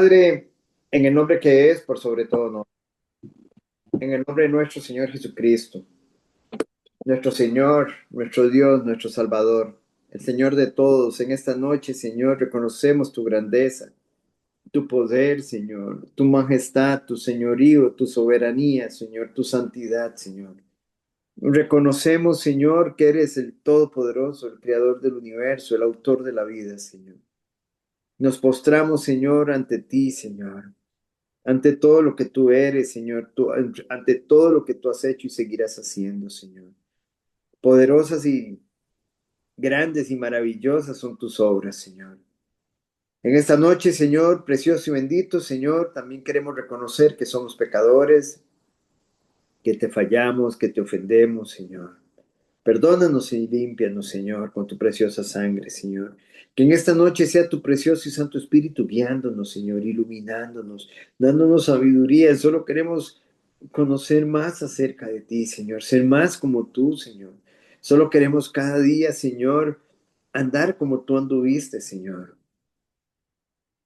Padre, en el nombre que es, por sobre todo nombre, en el nombre de nuestro Señor Jesucristo, nuestro Señor, nuestro Dios, nuestro Salvador, el Señor de todos, en esta noche, Señor, reconocemos tu grandeza, tu poder, Señor, tu majestad, tu señorío, tu soberanía, Señor, tu santidad, Señor. Reconocemos, Señor, que eres el Todopoderoso, el Creador del universo, el autor de la vida, Señor. Nos postramos, Señor, ante ti, Señor, ante todo lo que tú eres, Señor, ante todo lo que tú has hecho y seguirás haciendo, Señor. Poderosas y grandes y maravillosas son tus obras, Señor. En esta noche, Señor, precioso y bendito, Señor, también queremos reconocer que somos pecadores, que te fallamos, que te ofendemos, Señor. Perdónanos y límpianos, Señor, con tu preciosa sangre, Señor. Que en esta noche sea tu precioso y santo Espíritu guiándonos, Señor, iluminándonos, dándonos sabiduría. Solo queremos conocer más acerca de ti, Señor, ser más como tú, Señor. Solo queremos cada día, Señor, andar como tú anduviste, Señor.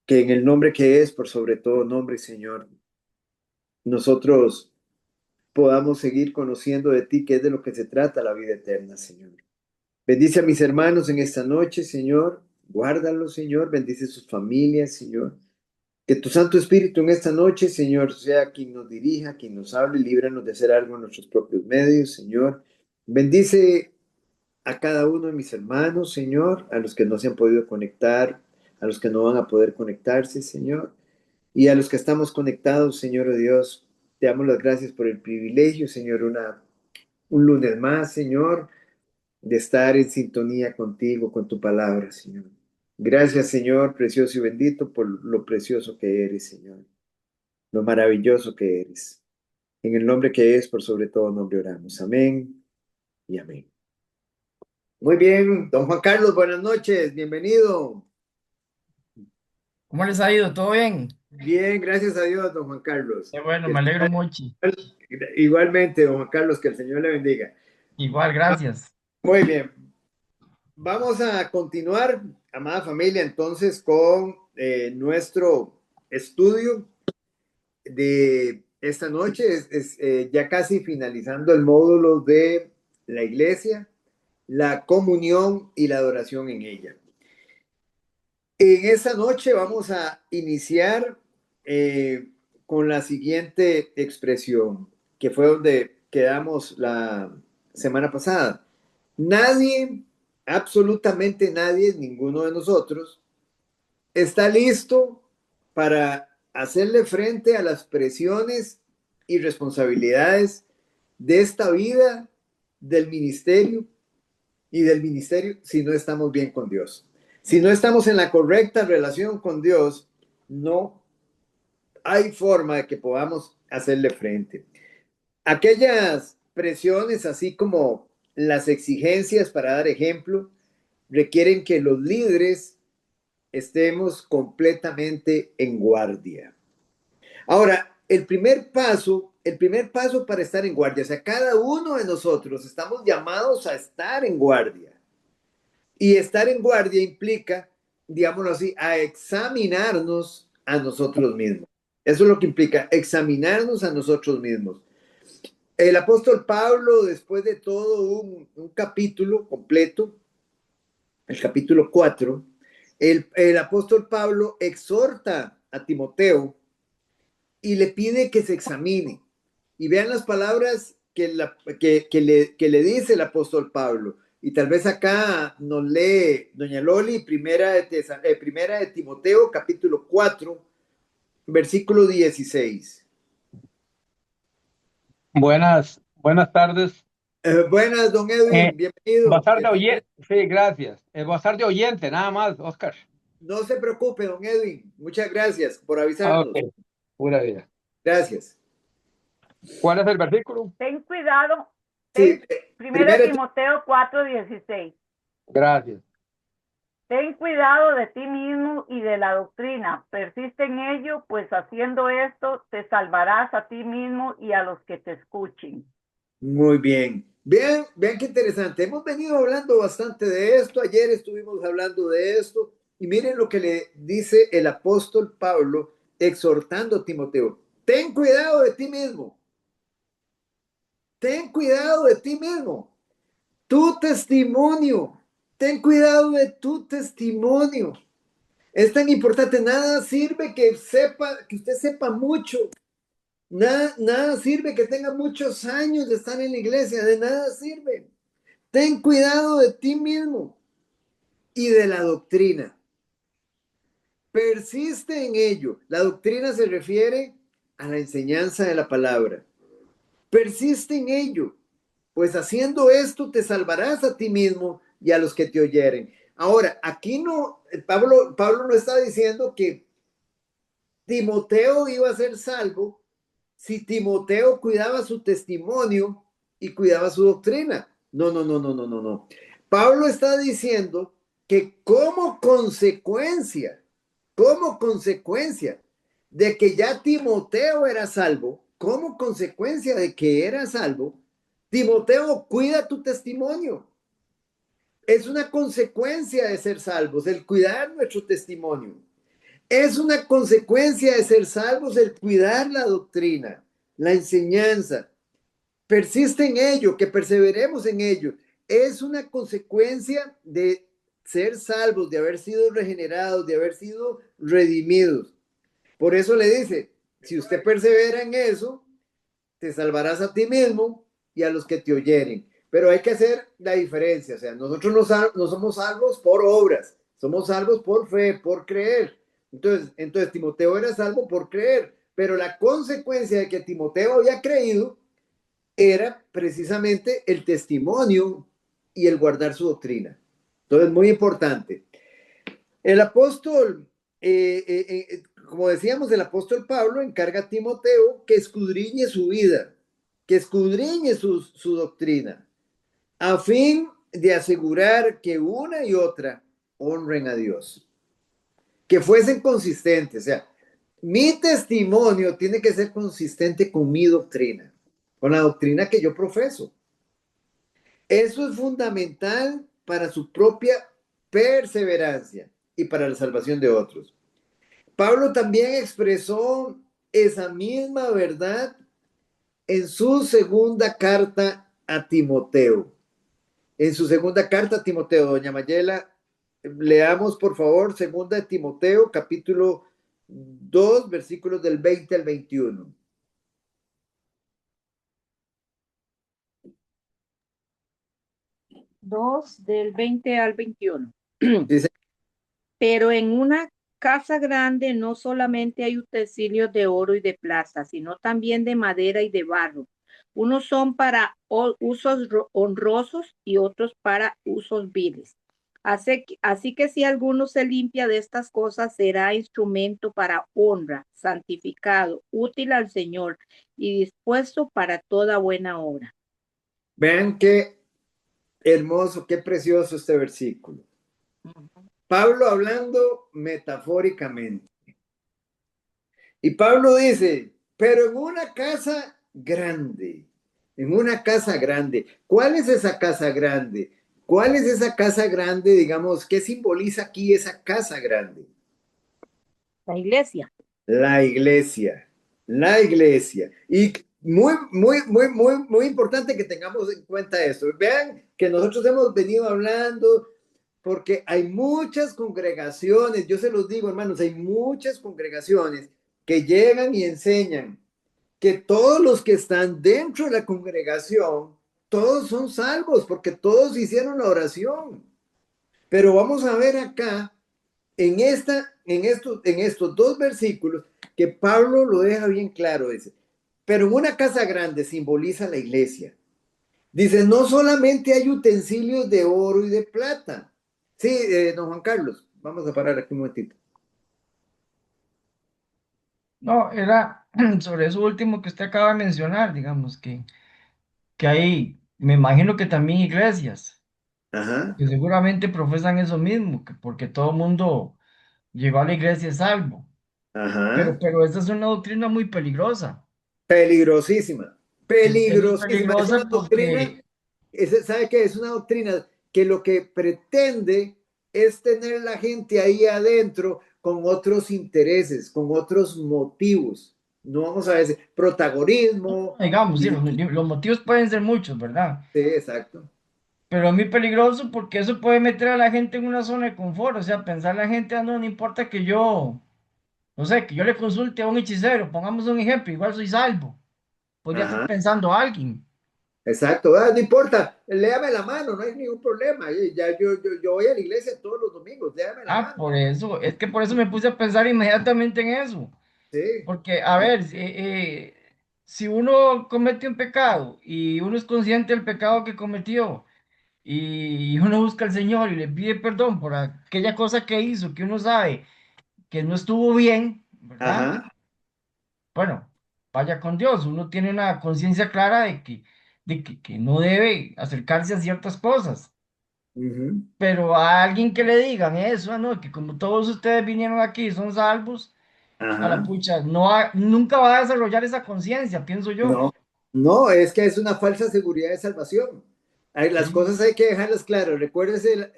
Que en el nombre que es, por sobre todo nombre, Señor, nosotros podamos seguir conociendo de ti, que es de lo que se trata la vida eterna, Señor. Bendice a mis hermanos en esta noche, Señor. Guárdalos, Señor. Bendice sus familias, Señor. Que tu Santo Espíritu en esta noche, Señor, sea quien nos dirija, quien nos hable, líbranos de hacer algo en nuestros propios medios, Señor. Bendice a cada uno de mis hermanos, Señor, a los que no se han podido conectar, a los que no van a poder conectarse, Señor, y a los que estamos conectados, Señor oh Dios. Te damos las gracias por el privilegio, Señor, un lunes más, Señor, de estar en sintonía contigo, con tu palabra, Señor. Gracias, Señor, precioso y bendito, por lo precioso que eres, Señor, lo maravilloso que eres. En el nombre que es, por sobre todo nombre oramos. Amén y amén. Muy bien, don Juan Carlos, buenas noches, bienvenido. ¿Cómo les ha ido? ¿Todo bien? Bien, gracias a Dios, don Juan Carlos. Qué bueno, Que el me alegro Señor- mucho. Igualmente, don Juan Carlos, que el Señor le bendiga. Igual, gracias. Muy bien, vamos a continuar, amada familia, entonces con nuestro estudio de esta noche. Es ya casi finalizando el módulo de la iglesia, la comunión y la adoración en ella. En esta noche vamos a iniciar con la siguiente expresión, que fue donde quedamos la semana pasada. Nadie, absolutamente nadie, ninguno de nosotros, está listo para hacerle frente a las presiones y responsabilidades de esta vida, del ministerio y del ministerio, si no estamos bien con Dios. Si no estamos en la correcta relación con Dios, no hay forma de que podamos hacerle frente. Aquellas presiones, así como las exigencias, para dar ejemplo, requieren que los líderes estemos completamente en guardia. Ahora, el primer paso para estar en guardia, o sea, cada uno de nosotros estamos llamados a estar en guardia. Y estar en guardia implica, digámoslo así, a examinarnos a nosotros mismos. Eso es lo que implica, examinarnos a nosotros mismos. El apóstol Pablo, después de todo un capítulo completo, el capítulo 4, el apóstol Pablo exhorta a Timoteo y le pide que se examine. Y vean las palabras que le dice el apóstol Pablo. Y tal vez acá nos lee doña Loli, primera de Timoteo, capítulo 4, versículo 16. Buenas tardes. Buenas, don Edwin, bienvenido. Bazar de oyente, sí, gracias. Bazar de oyente, nada más, Oscar. No se preocupe, don Edwin. Muchas gracias por Ok, avisarnos. pura vida. Gracias. ¿Cuál es el versículo? Ten cuidado, Sí, primero primera, Timoteo 4:16. Gracias. Ten cuidado de ti mismo y de la doctrina. Persiste en ello, pues haciendo esto te salvarás a ti mismo y a los que te escuchen. muy bien. Vean, vean qué interesante. Hemos venido hablando bastante de esto. Ayer estuvimos hablando de esto. Y miren lo que le dice el apóstol Pablo exhortando a Timoteo, ten cuidado de ti mismo. Ten cuidado de ti mismo. Tu testimonio. Ten cuidado de tu testimonio. Es tan importante. Nada sirve que usted sepa mucho. Nada sirve que tenga muchos años de estar en la iglesia. De nada sirve. Ten cuidado de ti mismo y de la doctrina. Persiste en ello. La doctrina se refiere a la enseñanza de la palabra. Persiste en ello, pues haciendo esto te salvarás a ti mismo y a los que te oyeren. Ahora, aquí no, Pablo no está diciendo que Timoteo iba a ser salvo si Timoteo cuidaba su testimonio y cuidaba su doctrina. No. Pablo está diciendo que como consecuencia de que ya Timoteo era salvo, como consecuencia de que era salvo, Timoteo, cuida tu testimonio. Es una consecuencia de ser salvos, el cuidar nuestro testimonio. Es una consecuencia de ser salvos el cuidar la doctrina, la enseñanza. Persiste en ello, que perseveremos en ello. Es una consecuencia de ser salvos, de haber sido regenerados, de haber sido redimidos. Por eso le dice, si usted persevera en eso, te salvarás a ti mismo y a los que te oyeren. Pero hay que hacer la diferencia. O sea, nosotros no somos salvos por obras, somos salvos por fe, por creer. Entonces Timoteo era salvo por creer, pero la consecuencia de que Timoteo había creído era precisamente el testimonio y el guardar su doctrina. Entonces, muy importante. El apóstol, como decíamos, el apóstol Pablo encarga a Timoteo que escudriñe su vida, que escudriñe su doctrina, a fin de asegurar que una y otra honren a Dios, que fuesen consistentes. O sea, mi testimonio tiene que ser consistente con mi doctrina, con la doctrina que yo profeso. Eso es fundamental para su propia perseverancia y para la salvación de otros. Pablo también expresó esa misma verdad en su segunda carta a Timoteo. En su segunda carta a Timoteo, doña Mayela, leamos por favor segunda de Timoteo, capítulo 2, versículos del 20 al 21. Dos del 20 al 21. Dice, Pero en una casa grande no solamente hay utensilios de oro y de plata, sino también de madera y de barro. Unos son para usos honrosos y otros para usos viles. Así que si alguno se limpia de estas cosas, será instrumento para honra, santificado, útil al Señor y dispuesto para toda buena obra. vean qué hermoso, qué precioso este versículo. Pablo hablando metafóricamente. Y Pablo dice, pero en una casa grande, ¿Cuál es esa casa grande? ¿Cuál es esa casa grande, digamos, qué simboliza aquí esa casa grande? La iglesia. La iglesia. Y muy importante que tengamos en cuenta esto. Vean que nosotros hemos venido hablando porque hay muchas congregaciones, yo se los digo, hermanos, hay muchas congregaciones que llegan y enseñan que todos los que están dentro de la congregación, todos son salvos porque todos hicieron la oración. Pero vamos a ver acá, en estos dos versículos, que Pablo lo deja bien claro, dice, pero en una casa grande simboliza la iglesia. Dice, no solamente hay utensilios de oro y de plata. Sí, don Juan Carlos, vamos a parar aquí un momentito. No, era sobre eso último que usted acaba de mencionar, digamos, que hay, me imagino que también iglesias, Ajá, que seguramente profesan eso mismo, que porque todo el mundo llegó a la iglesia es salvo. ajá. Pero esta es una doctrina muy peligrosa. Peligrosísima, Es muy peligrosísima. Es una peligrosa doctrina, porque, ¿sabe qué? Es una doctrina que lo que pretende es tener la gente ahí adentro con otros intereses, con otros motivos. No vamos a decir protagonismo. Digamos, sí, los motivos pueden ser muchos, ¿verdad? Sí, exacto. Pero es muy peligroso porque eso puede meter a la gente en una zona de confort. O sea, pensar la gente, no, no importa que yo, no sé, que yo le consulte a un hechicero, pongamos un ejemplo, igual soy salvo. Podría estar Ajá, pensando alguien. exacto. No importa, léame la mano, no hay ningún problema. Ya yo voy a la iglesia todos los domingos, léame la Ah, mano. por eso, es que por eso me puse a pensar inmediatamente en eso. Sí, Porque, a ver, si uno comete un pecado y uno es consciente del pecado que cometió y uno busca al Señor y le pide perdón por aquella cosa que hizo, que uno sabe que no estuvo bien, ¿verdad? ajá. Bueno, vaya con Dios, uno tiene una conciencia clara de que no debe acercarse a ciertas cosas. Ujú, Pero a alguien que le digan eso, ¿no? Que como todos ustedes vinieron aquí y son salvos, a la ajá. pucha, no nunca va a desarrollar esa conciencia, pienso yo. No, no, es que es una falsa seguridad de salvación. Las Sí, cosas hay que dejarlas claras. Recuérdese,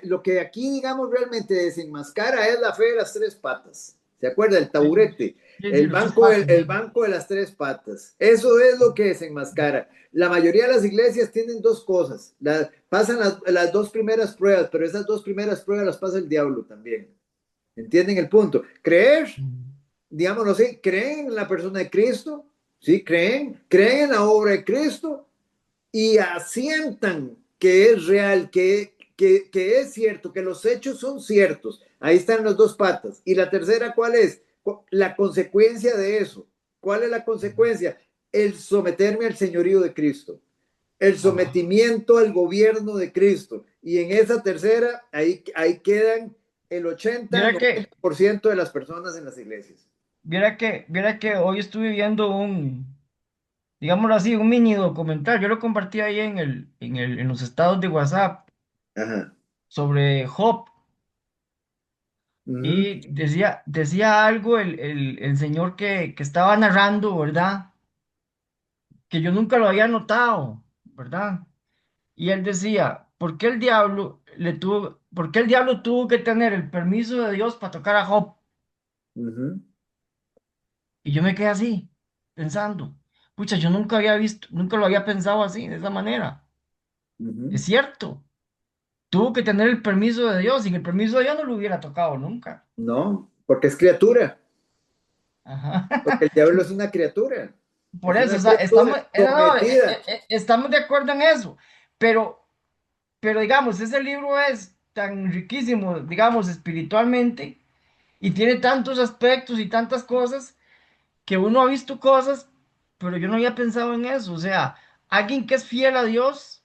lo que aquí, digamos, realmente desenmascara es la fe de las tres patas. ¿Se acuerda? El sí, taburete, sí, sí, los tres del, patos, el sí. banco de las tres patas. Eso es lo que desenmascara. La mayoría de las iglesias tienen dos cosas. Pasan las dos primeras pruebas, pero esas dos primeras pruebas las pasa el diablo también. ¿Entienden el punto? Creer, digámoslo así, creen en la persona de Cristo, ¿sí? Creen en la obra de Cristo y asientan que es real, que es cierto, que los hechos son ciertos. Ahí están las dos patas. Y la tercera, ¿cuál es? La consecuencia de eso. ¿Cuál es la consecuencia? El someterme al señorío de Cristo, el Ajá. sometimiento al gobierno de Cristo. Y en esa tercera, ahí quedan el 80, Viera que, 90% de las personas en las iglesias. viera que hoy estuve viendo digámoslo así, un mini documental. Yo lo compartí ahí en los estados de WhatsApp Ajá. sobre Job. Ujú, Y decía algo el señor que estaba narrando, ¿verdad? Que yo nunca lo había notado, ¿verdad? Y él decía, ¿por qué el diablo tuvo que tener el permiso de Dios para tocar a Job? ujú, Y yo me quedé así, pensando, pucha, yo nunca había visto, nunca lo había pensado así, de esa manera. ujú. Es cierto, tuvo que tener el permiso de Dios, sin el permiso de Dios no lo hubiera tocado nunca. No, porque es criatura, Ajá. porque el diablo es una criatura, Por es eso, o una sea, estamos, criatura sometida. estamos de acuerdo en eso, pero, pero digamos, ese libro es tan riquísimo, digamos, espiritualmente, y tiene tantos aspectos y tantas cosas que uno ha visto cosas, pero yo no había pensado en eso. O sea, alguien que es fiel a Dios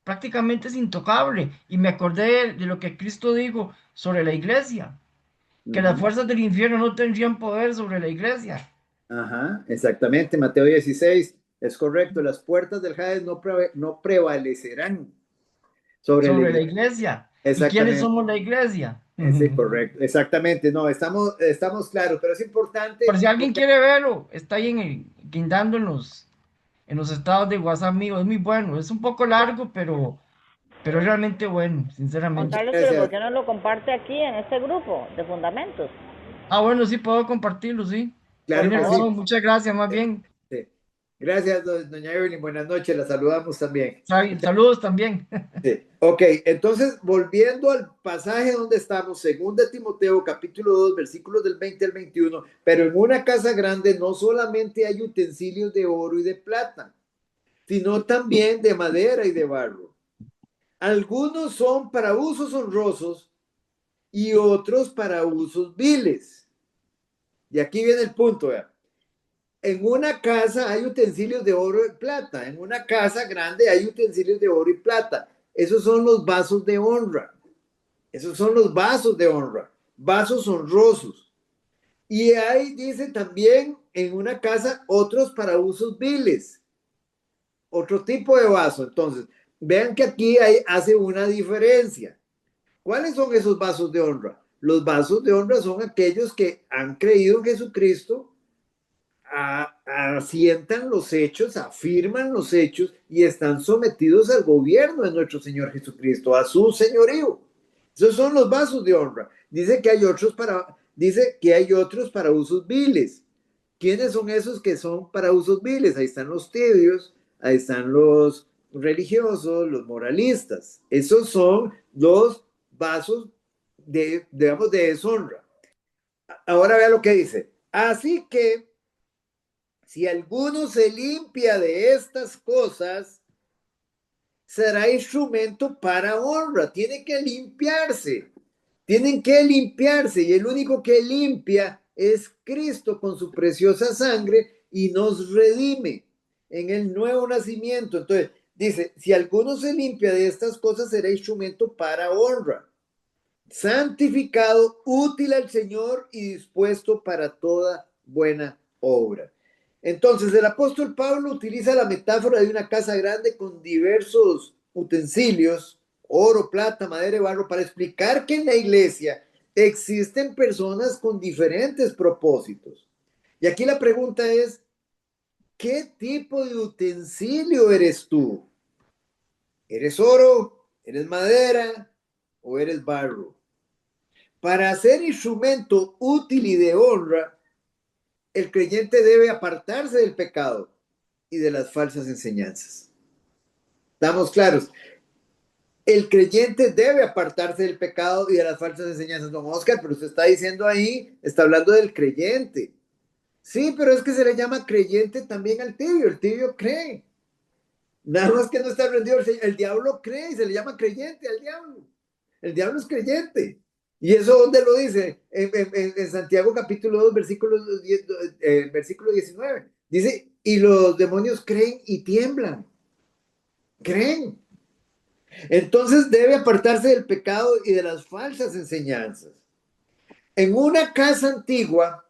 prácticamente es intocable. Y me acordé de lo que Cristo dijo sobre la iglesia, que las Ujú. fuerzas del infierno no tendrían poder sobre la iglesia, Ajá, exactamente, Mateo 16, es correcto, las puertas del Hades no prevalecerán sobre la sobre la iglesia. iglesia. ¿Y quiénes Exactamente, somos la iglesia? ese correcto, exactamente, no, estamos claros, pero es Por importante, si alguien quiere verlo, está ahí guindando en los estados de WhatsApp mío. Es muy bueno. Es un poco largo, pero es realmente bueno, Juan sinceramente. Carlos, pero ¿por gracias, qué no lo comparte aquí en este grupo de fundamentos? Ah, bueno, sí, puedo compartirlo, sí. Por claro Tiene que sí. favor. razón, muchas gracias, más bien. Sí. Gracias, doña Evelyn, buenas noches, la saludamos también. Saludos también. Sí. Ok, entonces volviendo al pasaje donde estamos, 2 Timoteo capítulo 2 versículos del 20 al 21, pero en una casa grande no solamente hay utensilios de oro y de plata, sino también de madera y de barro. Algunos son para usos honrosos y otros para usos viles. Y aquí viene el punto, ¿verdad? En una casa hay utensilios de oro y plata, en una casa grande hay utensilios de oro y plata. Esos son los vasos de honra. Esos son los vasos de honra, vasos honrosos. Y ahí dice también en una casa otros para usos viles, otro tipo de vaso. Entonces, vean que aquí hace una diferencia. ¿Cuáles son esos vasos de honra? Los vasos de honra son aquellos que han creído en Jesucristo, asientan los hechos, afirman los hechos y están sometidos al gobierno de nuestro Señor Jesucristo, a su señorío. Esos son los vasos de honra. Dice que hay otros para usos viles. ¿Quiénes son esos que son para usos viles? Ahí están los tibios, ahí están los religiosos, los moralistas. Esos son los vasos digamos, de deshonra. Ahora vea lo que dice. Así que, si alguno se limpia de estas cosas, será instrumento para honra. Tienen que limpiarse. Tienen que limpiarse. Y el único que limpia es Cristo con su preciosa sangre y nos redime en el nuevo nacimiento. Entonces, dice, si alguno se limpia de estas cosas, será instrumento para honra, santificado, útil al Señor y dispuesto para toda buena obra. Entonces, el apóstol Pablo utiliza la metáfora de una casa grande con diversos utensilios, oro, plata, madera y barro, para explicar que en la iglesia existen personas con diferentes propósitos. Y aquí la pregunta es, ¿qué tipo de utensilio eres tú? ¿Eres oro? ¿Eres madera? ¿O eres barro? Para ser instrumento útil y de honra, el creyente debe apartarse del pecado y de las falsas enseñanzas. ¿Estamos claros? El creyente debe apartarse del pecado y de las falsas enseñanzas. Don Oscar, pero usted está diciendo ahí, está hablando del creyente. Sí, pero es que se le llama creyente también al tibio. El tibio cree. Nada más que no está rendido. El diablo cree y se le llama creyente al diablo. El diablo es creyente. ¿Y eso dónde lo dice? En Santiago capítulo 2, versículo 19. Dice, y los demonios creen y tiemblan. Creen. Entonces debe apartarse del pecado y de las falsas enseñanzas. En una casa antigua,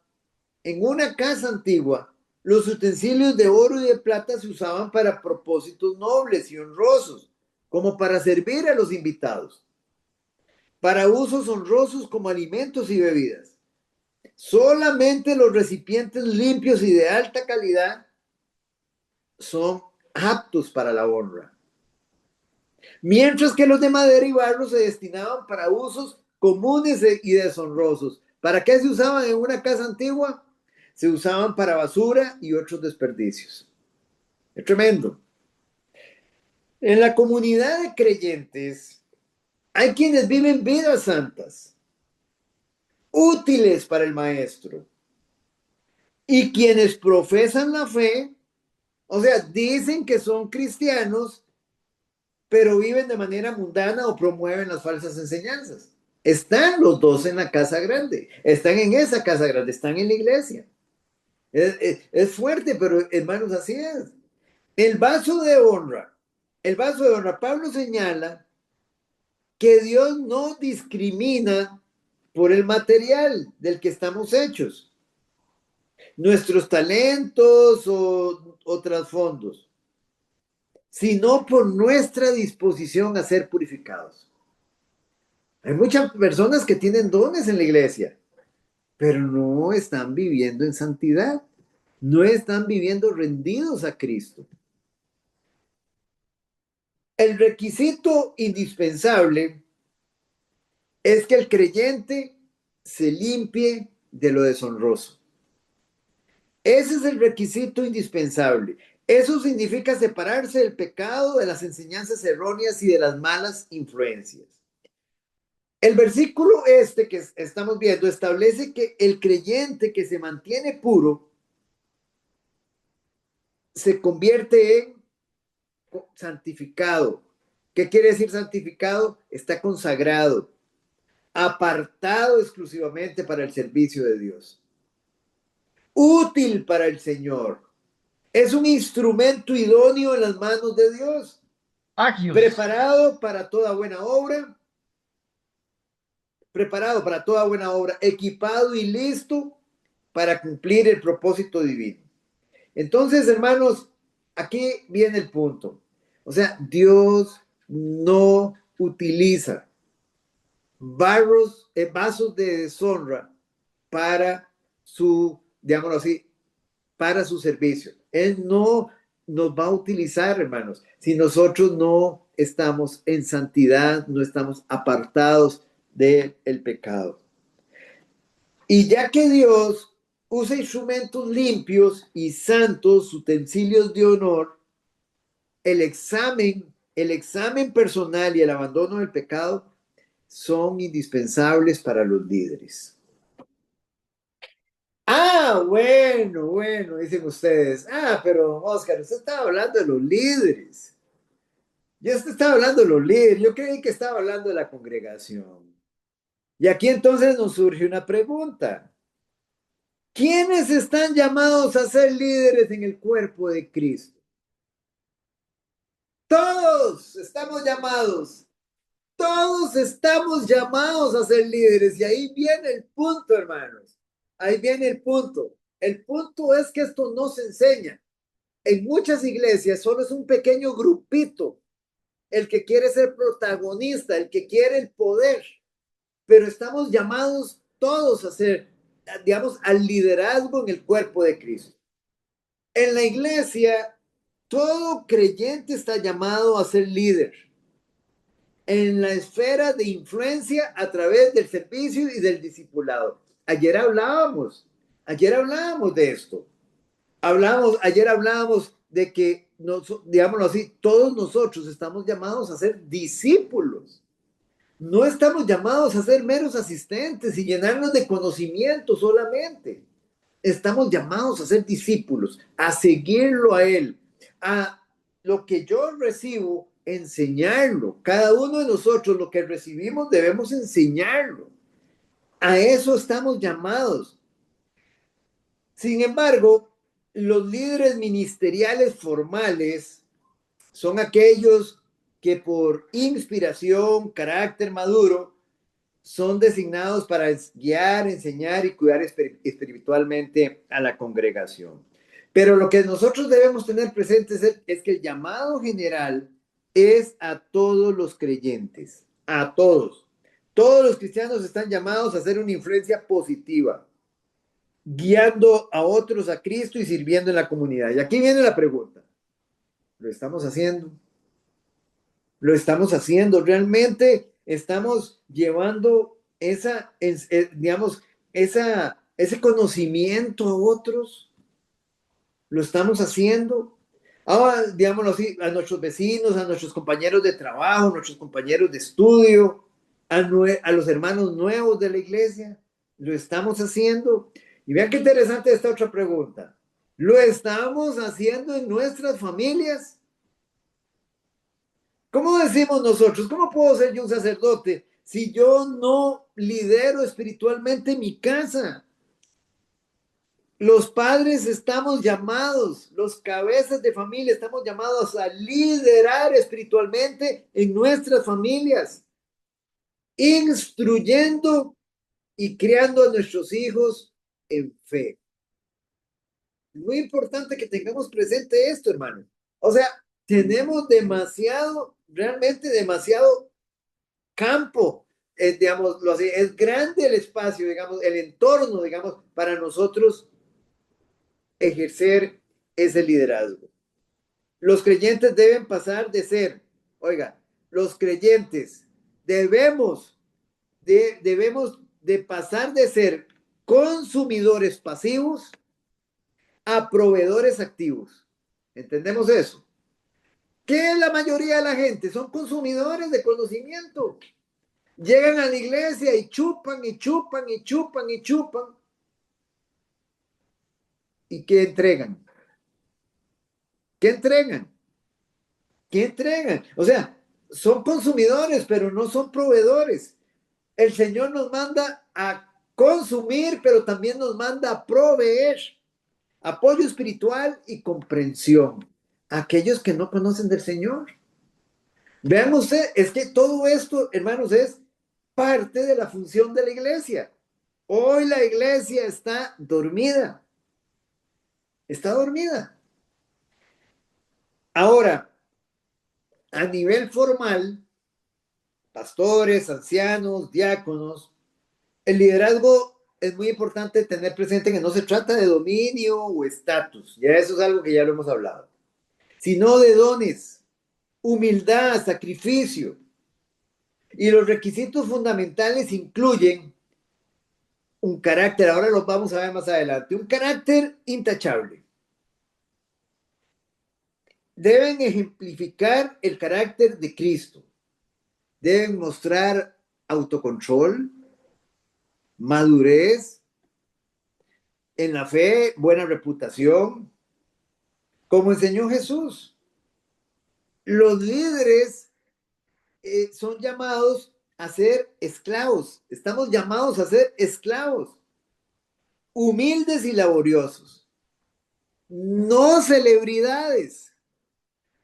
los utensilios de oro y de plata se usaban para propósitos nobles y honrosos, como para servir a los invitados, para usos honrosos como alimentos y bebidas. Solamente los recipientes limpios y de alta calidad son aptos para la honra, mientras que los de madera y barro se destinaban para usos comunes y deshonrosos. ¿Para qué se usaban en una casa antigua? Se usaban para basura y otros desperdicios. Es tremendo. En la comunidad de creyentes hay quienes viven vidas santas, útiles para el maestro, y quienes profesan la fe, o sea, dicen que son cristianos, pero viven de manera mundana o promueven las falsas enseñanzas. Están los dos en la casa grande, están en esa casa grande, están en la iglesia. Es fuerte, pero hermanos, así es. El vaso de honra, Pablo señala que Dios no discrimina por el material del que estamos hechos, nuestros talentos o trasfondos, sino por nuestra disposición a ser purificados. Hay muchas personas que tienen dones en la iglesia, pero no están viviendo en santidad, no están viviendo rendidos a Cristo. El requisito indispensable es que el creyente se limpie de lo deshonroso. Ese es el requisito indispensable. Eso significa separarse del pecado, de las enseñanzas erróneas y de las malas influencias. El versículo que estamos viendo establece que el creyente que se mantiene puro se convierte en santificado. ¿Qué quiere decir santificado? Está consagrado, apartado exclusivamente para el servicio de Dios, útil para el Señor. Es un instrumento idóneo en las manos de Dios, preparado para toda buena obra, equipado y listo para cumplir el propósito divino. Entonces, hermanos, aquí viene el punto. O sea, Dios no utiliza vasos de deshonra para su, digámoslo así, para su servicio. Él no nos va a utilizar, hermanos, si nosotros no estamos en santidad, no estamos apartados del pecado. Y ya que Dios usa instrumentos limpios y santos, utensilios de honor, el examen personal y el abandono del pecado son indispensables para los líderes. Ah, bueno, dicen ustedes. Ah, pero Oscar, usted estaba hablando de los líderes. Yo estaba hablando de los líderes. Yo creí que estaba hablando de la congregación. Y aquí entonces nos surge una pregunta. ¿Quiénes están llamados a ser líderes en el cuerpo de Cristo? Todos estamos llamados. Todos estamos llamados a ser líderes. Y ahí viene el punto, hermanos. Ahí viene el punto. El punto es que esto no se enseña. En muchas iglesias solo es un pequeño grupito el que quiere ser protagonista, el que quiere el poder. Pero estamos llamados todos a ser, digamos, al liderazgo en el cuerpo de Cristo. En la iglesia, todo creyente está llamado a ser líder en la esfera de influencia a través del servicio y del discipulado. Ayer hablábamos de esto. Ayer hablábamos de que, digámoslo así, todos nosotros estamos llamados a ser discípulos. No estamos llamados a ser meros asistentes y llenarnos de conocimiento solamente. Estamos llamados a ser discípulos, a seguirlo a Él, a lo que yo recibo, enseñarlo. Cada uno de nosotros lo que recibimos debemos enseñarlo. A eso estamos llamados. Sin embargo, los líderes ministeriales formales son aquellos que por inspiración, carácter maduro, son designados para guiar, enseñar y cuidar espiritualmente a la congregación. Pero lo que nosotros debemos tener presentes es que el llamado general es a todos los creyentes, a todos. Todos los cristianos están llamados a hacer una influencia positiva, guiando a otros a Cristo y sirviendo en la comunidad. Y aquí viene la pregunta. ¿Lo estamos haciendo? ¿Lo estamos haciendo? ¿Realmente estamos llevando digamos, ese conocimiento a otros? ¿Lo estamos haciendo? Ahora, digámoslo así, a nuestros vecinos, a nuestros compañeros de trabajo, a nuestros compañeros de estudio, a los hermanos nuevos de la iglesia. ¿Lo estamos haciendo? Y vean qué interesante esta otra pregunta. ¿Lo estamos haciendo en nuestras familias? ¿Cómo decimos nosotros? ¿Cómo puedo ser yo un sacerdote si yo no lidero espiritualmente mi casa? Los padres estamos llamados, los cabezas de familia estamos llamados a liderar espiritualmente en nuestras familias, instruyendo y criando a nuestros hijos en fe. Muy importante que tengamos presente esto, hermano. O sea, tenemos realmente demasiado campo, digamos, es grande el espacio, digamos, el entorno, digamos, para nosotros ejercer ese liderazgo. Los creyentes deben pasar de ser, oiga, los creyentes debemos de pasar de ser consumidores pasivos a proveedores activos. ¿Entendemos eso? ¿Qué es la mayoría de la gente? Son consumidores de conocimiento. Llegan a la iglesia y chupan y chupan y chupan y chupan. ¿Y qué entregan? ¿Qué entregan? ¿Qué entregan? O sea, son consumidores, pero no son proveedores. El Señor nos manda a consumir, pero también nos manda a proveer apoyo espiritual y comprensión a aquellos que no conocen del Señor. Vean ustedes, es que todo esto, hermanos, es parte de la función de la iglesia. Hoy la iglesia está dormida. Está dormida. Ahora, a nivel formal, pastores, ancianos, diáconos, el liderazgo es muy importante tener presente que no se trata de dominio o estatus. Ya eso es algo que ya lo hemos hablado. Sino de dones, humildad, sacrificio. Y los requisitos fundamentales incluyen un carácter, ahora lo vamos a ver más adelante, un carácter intachable. Deben ejemplificar el carácter de Cristo. Deben mostrar autocontrol, madurez, en la fe, buena reputación, como enseñó Jesús. Los líderes son llamados a ser esclavos. Estamos llamados a ser esclavos, humildes y laboriosos. No celebridades.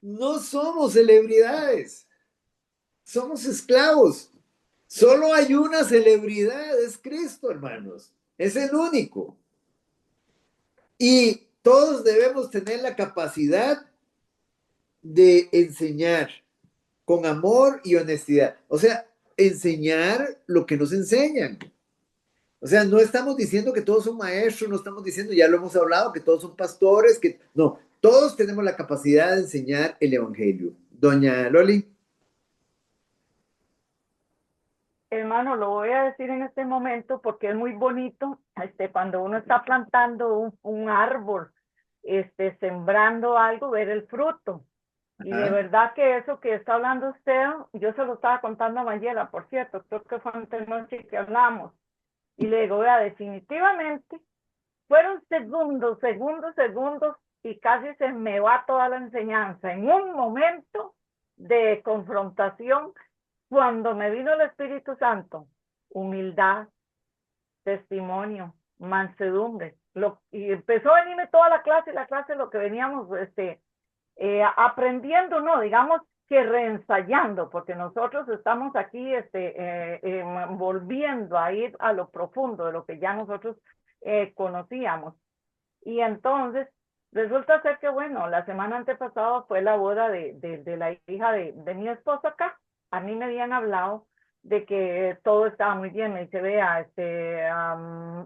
No somos celebridades. Somos esclavos. Solo hay una celebridad, es Cristo, hermanos. Es el único. Y todos debemos tener la capacidad de enseñar con amor y honestidad. O sea, enseñar lo que nos enseñan. O sea, no estamos diciendo que todos son maestros, no estamos diciendo, ya lo hemos hablado, que todos son pastores, que no, todos tenemos la capacidad de enseñar el evangelio. Doña Loli. Hermano, lo voy a decir en este momento porque es muy bonito, cuando uno está plantando un árbol, sembrando algo, ver el fruto. Y de verdad que eso que está hablando usted, yo se lo estaba contando a Mayela, por cierto, creo que fue antes que hablamos. Y le digo, vea, definitivamente, fueron segundos, y casi se me va toda la enseñanza. En un momento de confrontación, cuando me vino el Espíritu Santo, humildad, testimonio, mansedumbre, y empezó a venirme toda la clase lo que veníamos aprendiendo, no, digamos que reensayando, porque nosotros estamos aquí volviendo a ir a lo profundo de lo que ya nosotros conocíamos. Y entonces, resulta ser que, bueno, la semana antepasada fue la boda de la hija de mi esposo acá. A mí me habían hablado de que todo estaba muy bien. Me dice, vea,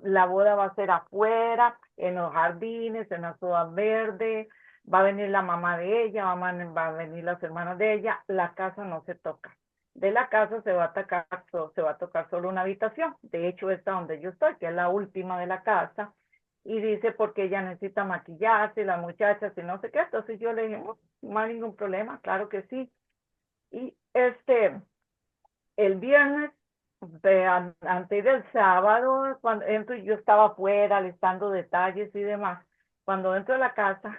la boda va a ser afuera, en los jardines, en la ciudad verde, va a venir la mamá de ella, va a venir las hermanas de ella, la casa no se toca. De la casa se va a tocar solo una habitación. De hecho, esta donde yo estoy, que es la última de la casa, y dice porque ella necesita maquillarse, las muchachas y no sé qué. Entonces yo le dije, no hay ningún problema, claro que sí. Y el viernes, antes del sábado, cuando entro, yo estaba afuera listando detalles y demás. Cuando entro a la casa,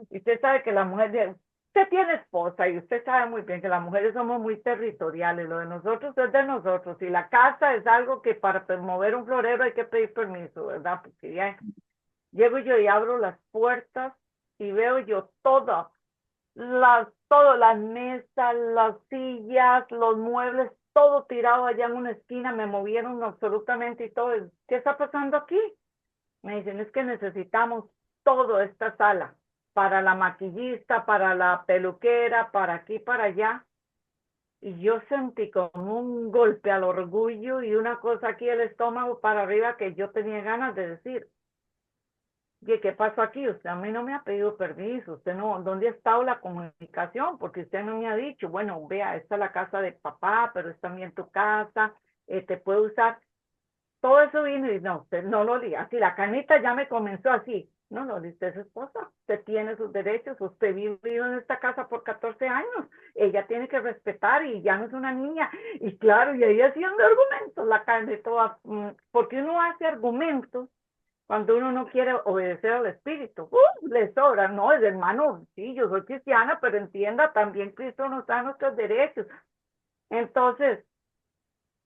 y usted sabe que la mujer, usted tiene esposa y usted sabe muy bien que las mujeres somos muy territoriales, lo de nosotros es de nosotros, y la casa es algo que para mover un florero hay que pedir permiso, ¿verdad? Porque ya llego yo y abro las puertas y veo yo todas las mesas, las sillas, los muebles, todo tirado allá en una esquina, me movieron absolutamente y todo. ¿Qué está pasando aquí? Me dicen, es que necesitamos toda esta sala para la maquillista, para la peluquera, para aquí, para allá. Y yo sentí como un golpe al orgullo y una cosa aquí el estómago para arriba que yo tenía ganas de decir, ¿qué pasó aquí? Usted a mí no me ha pedido permiso, usted no, ¿dónde ha estado la comunicación? Porque usted no me ha dicho, bueno, vea, esta es la casa de papá, pero es también tu casa, te puede usar. Todo eso vino y no, usted no lo diga. Así la canita ya me comenzó así. No, no, usted es su esposa, usted tiene sus derechos, usted vivió en esta casa por 14 años, ella tiene que respetar y ya no es una niña. Y claro, y ahí haciendo argumentos, la carne toda, porque uno hace argumentos cuando uno no quiere obedecer al Espíritu. Le sobra, no, es hermano, sí, yo soy cristiana, pero entienda, también Cristo nos da nuestros derechos. Entonces,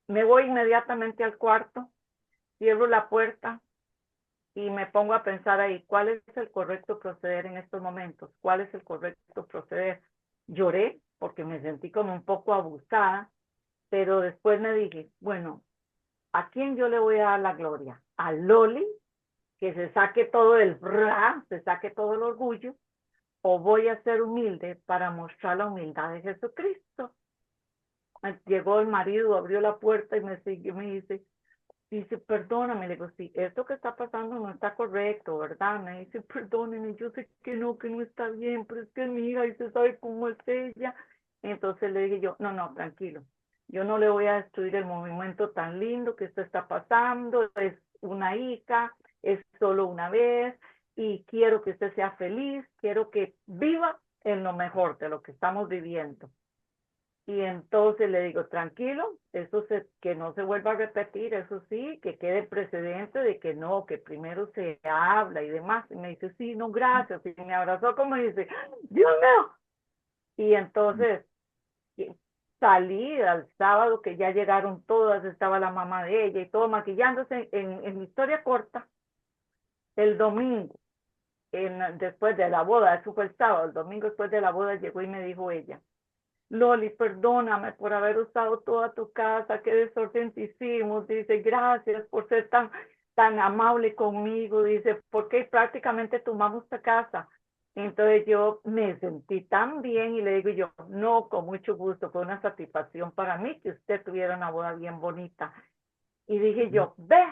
me voy inmediatamente al cuarto, cierro la puerta y me pongo a pensar ahí, ¿cuál es el correcto proceder en estos momentos? ¿Cuál es el correcto proceder? Lloré porque me sentí como un poco abusada, pero después me dije, bueno, ¿a quién yo le voy a dar la gloria? ¿A Loli? Que se saque todo se saque todo el orgullo, o voy a ser humilde para mostrar la humildad de Jesucristo. Llegó el marido, abrió la puerta y me siguió, me dice, perdóname, le digo, sí, esto que está pasando no está correcto, ¿verdad? Me dice, perdóneme, yo sé que no está bien, pero es que mi hija, y usted sabe cómo es ella. Entonces le dije yo, no, tranquilo, yo no le voy a destruir el movimiento tan lindo que esto está pasando, es una hija, es solo una vez, y quiero que usted sea feliz, quiero que viva en lo mejor de lo que estamos viviendo. Y entonces le digo, tranquilo, que no se vuelva a repetir, eso sí, que quede precedente de que no, que primero se habla y demás. Y me dice, sí, no, gracias. Y me abrazó como dice, Dios mío. Y entonces salí al sábado, que ya llegaron todas, estaba la mamá de ella y todo maquillándose en mi historia corta. El domingo, después de la boda, eso fue el sábado, el domingo después de la boda llegó y me dijo ella, Loli, perdóname por haber usado toda tu casa, qué desorden hicimos, dice, gracias por ser tan amable conmigo, dice, porque prácticamente tomamos esta casa. Entonces yo me sentí tan bien y le digo yo, no, con mucho gusto, fue una satisfacción para mí que usted tuviera una boda bien bonita. Y dije yo, ve,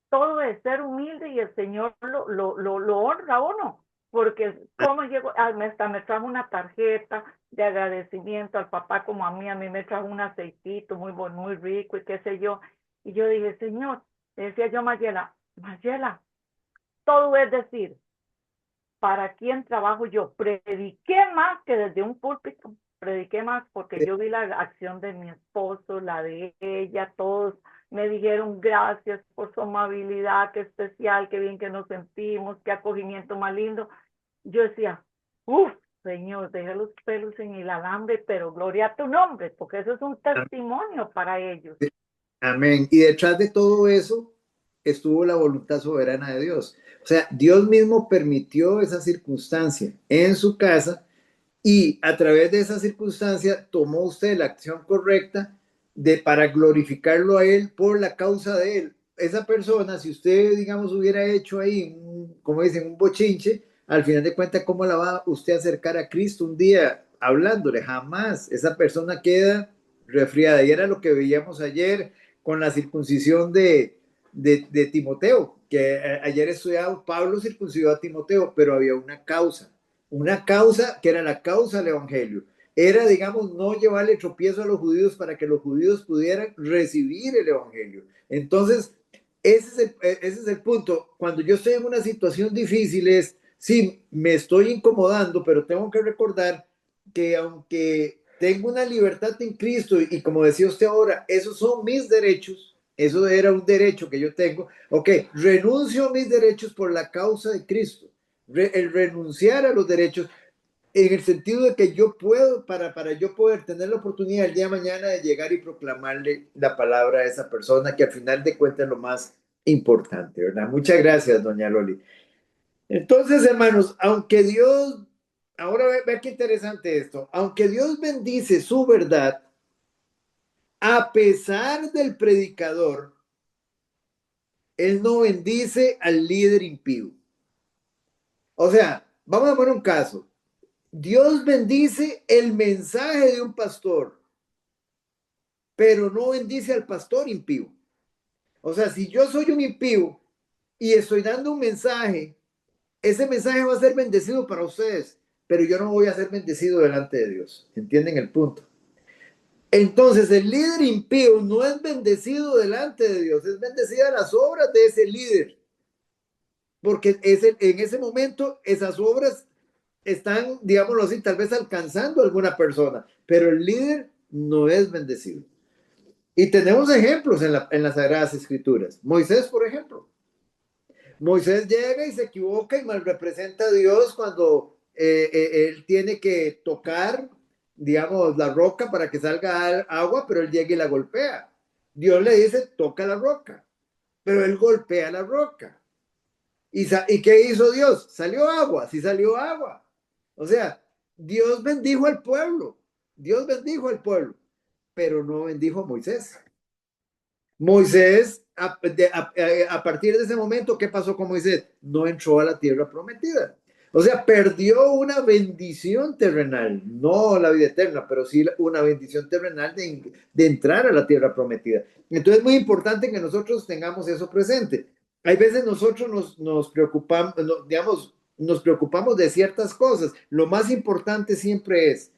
todo es ser humilde y el Señor lo honra a uno, porque como llegó, hasta me trajo una tarjeta de agradecimiento al papá como a mí me trajo un aceitito muy rico y qué sé yo. Y yo dije, Señor, le decía yo a Mayela, todo es decir, ¿para quién trabajo yo? Prediqué más que desde un púlpito, prediqué más porque yo vi la acción de mi esposo, la de ella, todos me dijeron gracias por su amabilidad, qué especial, qué bien que nos sentimos, qué acogimiento más lindo. Yo decía, Señor, deja los pelos en el alambre, pero gloria a tu nombre, porque eso es un testimonio para ellos. Amén. Y detrás de todo eso estuvo la voluntad soberana de Dios. O sea, Dios mismo permitió esa circunstancia en su casa y a través de esa circunstancia tomó usted la acción correcta para glorificarlo a Él por la causa de Él. Esa persona, si usted, digamos, hubiera hecho ahí, como dicen, un bochinche, al final de cuentas, ¿cómo la va usted a acercar a Cristo un día hablándole? Jamás. Esa persona queda resfriada. Y era lo que veíamos ayer con la circuncisión de Timoteo, que ayer estudiado, Pablo circuncidó a Timoteo, pero había una causa que era la causa del evangelio. Era, digamos, no llevarle tropiezo a los judíos para que los judíos pudieran recibir el evangelio. Entonces, ese es el punto. Cuando yo estoy en una situación difícil es, sí, me estoy incomodando, pero tengo que recordar que aunque tengo una libertad en Cristo y como decía usted ahora, esos son mis derechos, eso era un derecho que yo tengo, ok, renuncio a mis derechos por la causa de Cristo. El renunciar a los derechos en el sentido de que yo puedo, para yo poder tener la oportunidad el día de mañana de llegar y proclamarle la palabra a esa persona, que al final de cuentas es lo más importante, ¿verdad? Muchas gracias, doña Loli. Entonces, hermanos, aunque Dios, ahora ve qué interesante esto, aunque Dios bendice su verdad, a pesar del predicador, Él no bendice al líder impío. O sea, vamos a poner un caso. Dios bendice el mensaje de un pastor, pero no bendice al pastor impío. O sea, si yo soy un impío y estoy dando un mensaje, ese mensaje va a ser bendecido para ustedes, pero yo no voy a ser bendecido delante de Dios. ¿Entienden el punto? Entonces, el líder impío no es bendecido delante de Dios, es bendecida las obras de ese líder, porque en ese momento esas obras están, digámoslo así, tal vez alcanzando a alguna persona, pero el líder no es bendecido. Y tenemos ejemplos en las Sagradas Escrituras. Moisés, por ejemplo. Moisés llega y se equivoca y mal representa a Dios cuando él tiene que tocar, digamos, la roca para que salga agua, pero él llega y la golpea. Dios le dice, toca la roca, pero él golpea la roca. ¿Y qué hizo Dios? Salió agua, sí salió agua. O sea, Dios bendijo al pueblo, pero no bendijo a Moisés. Moisés, a partir de ese momento, ¿qué pasó con Moisés? No entró a la tierra prometida. O sea, perdió una bendición terrenal, no la vida eterna, pero sí una bendición terrenal de entrar a la tierra prometida. Entonces es muy importante que nosotros tengamos eso presente. Hay veces nosotros nos preocupamos, digamos, nos preocupamos de ciertas cosas. Lo más importante siempre es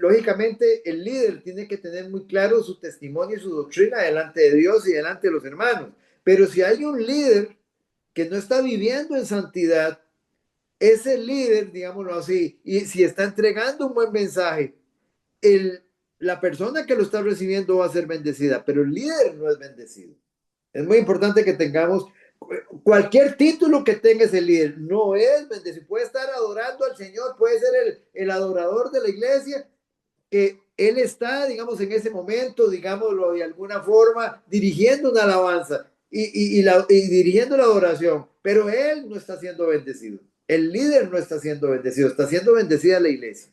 Lógicamente, el líder tiene que tener muy claro su testimonio y su doctrina delante de Dios y delante de los hermanos. Pero si hay un líder que no está viviendo en santidad, ese líder, digámoslo así, y si está entregando un buen mensaje, la persona que lo está recibiendo va a ser bendecida, pero el líder no es bendecido. Es muy importante que tengamos cualquier título que tenga ese líder, no es bendecido. Puede estar adorando al Señor, puede ser el adorador de la iglesia, que él está, digamos, en ese momento, digámoslo de alguna forma, dirigiendo una alabanza y dirigiendo la adoración, pero él no está siendo bendecido. El líder no está siendo bendecido, está siendo bendecida la iglesia.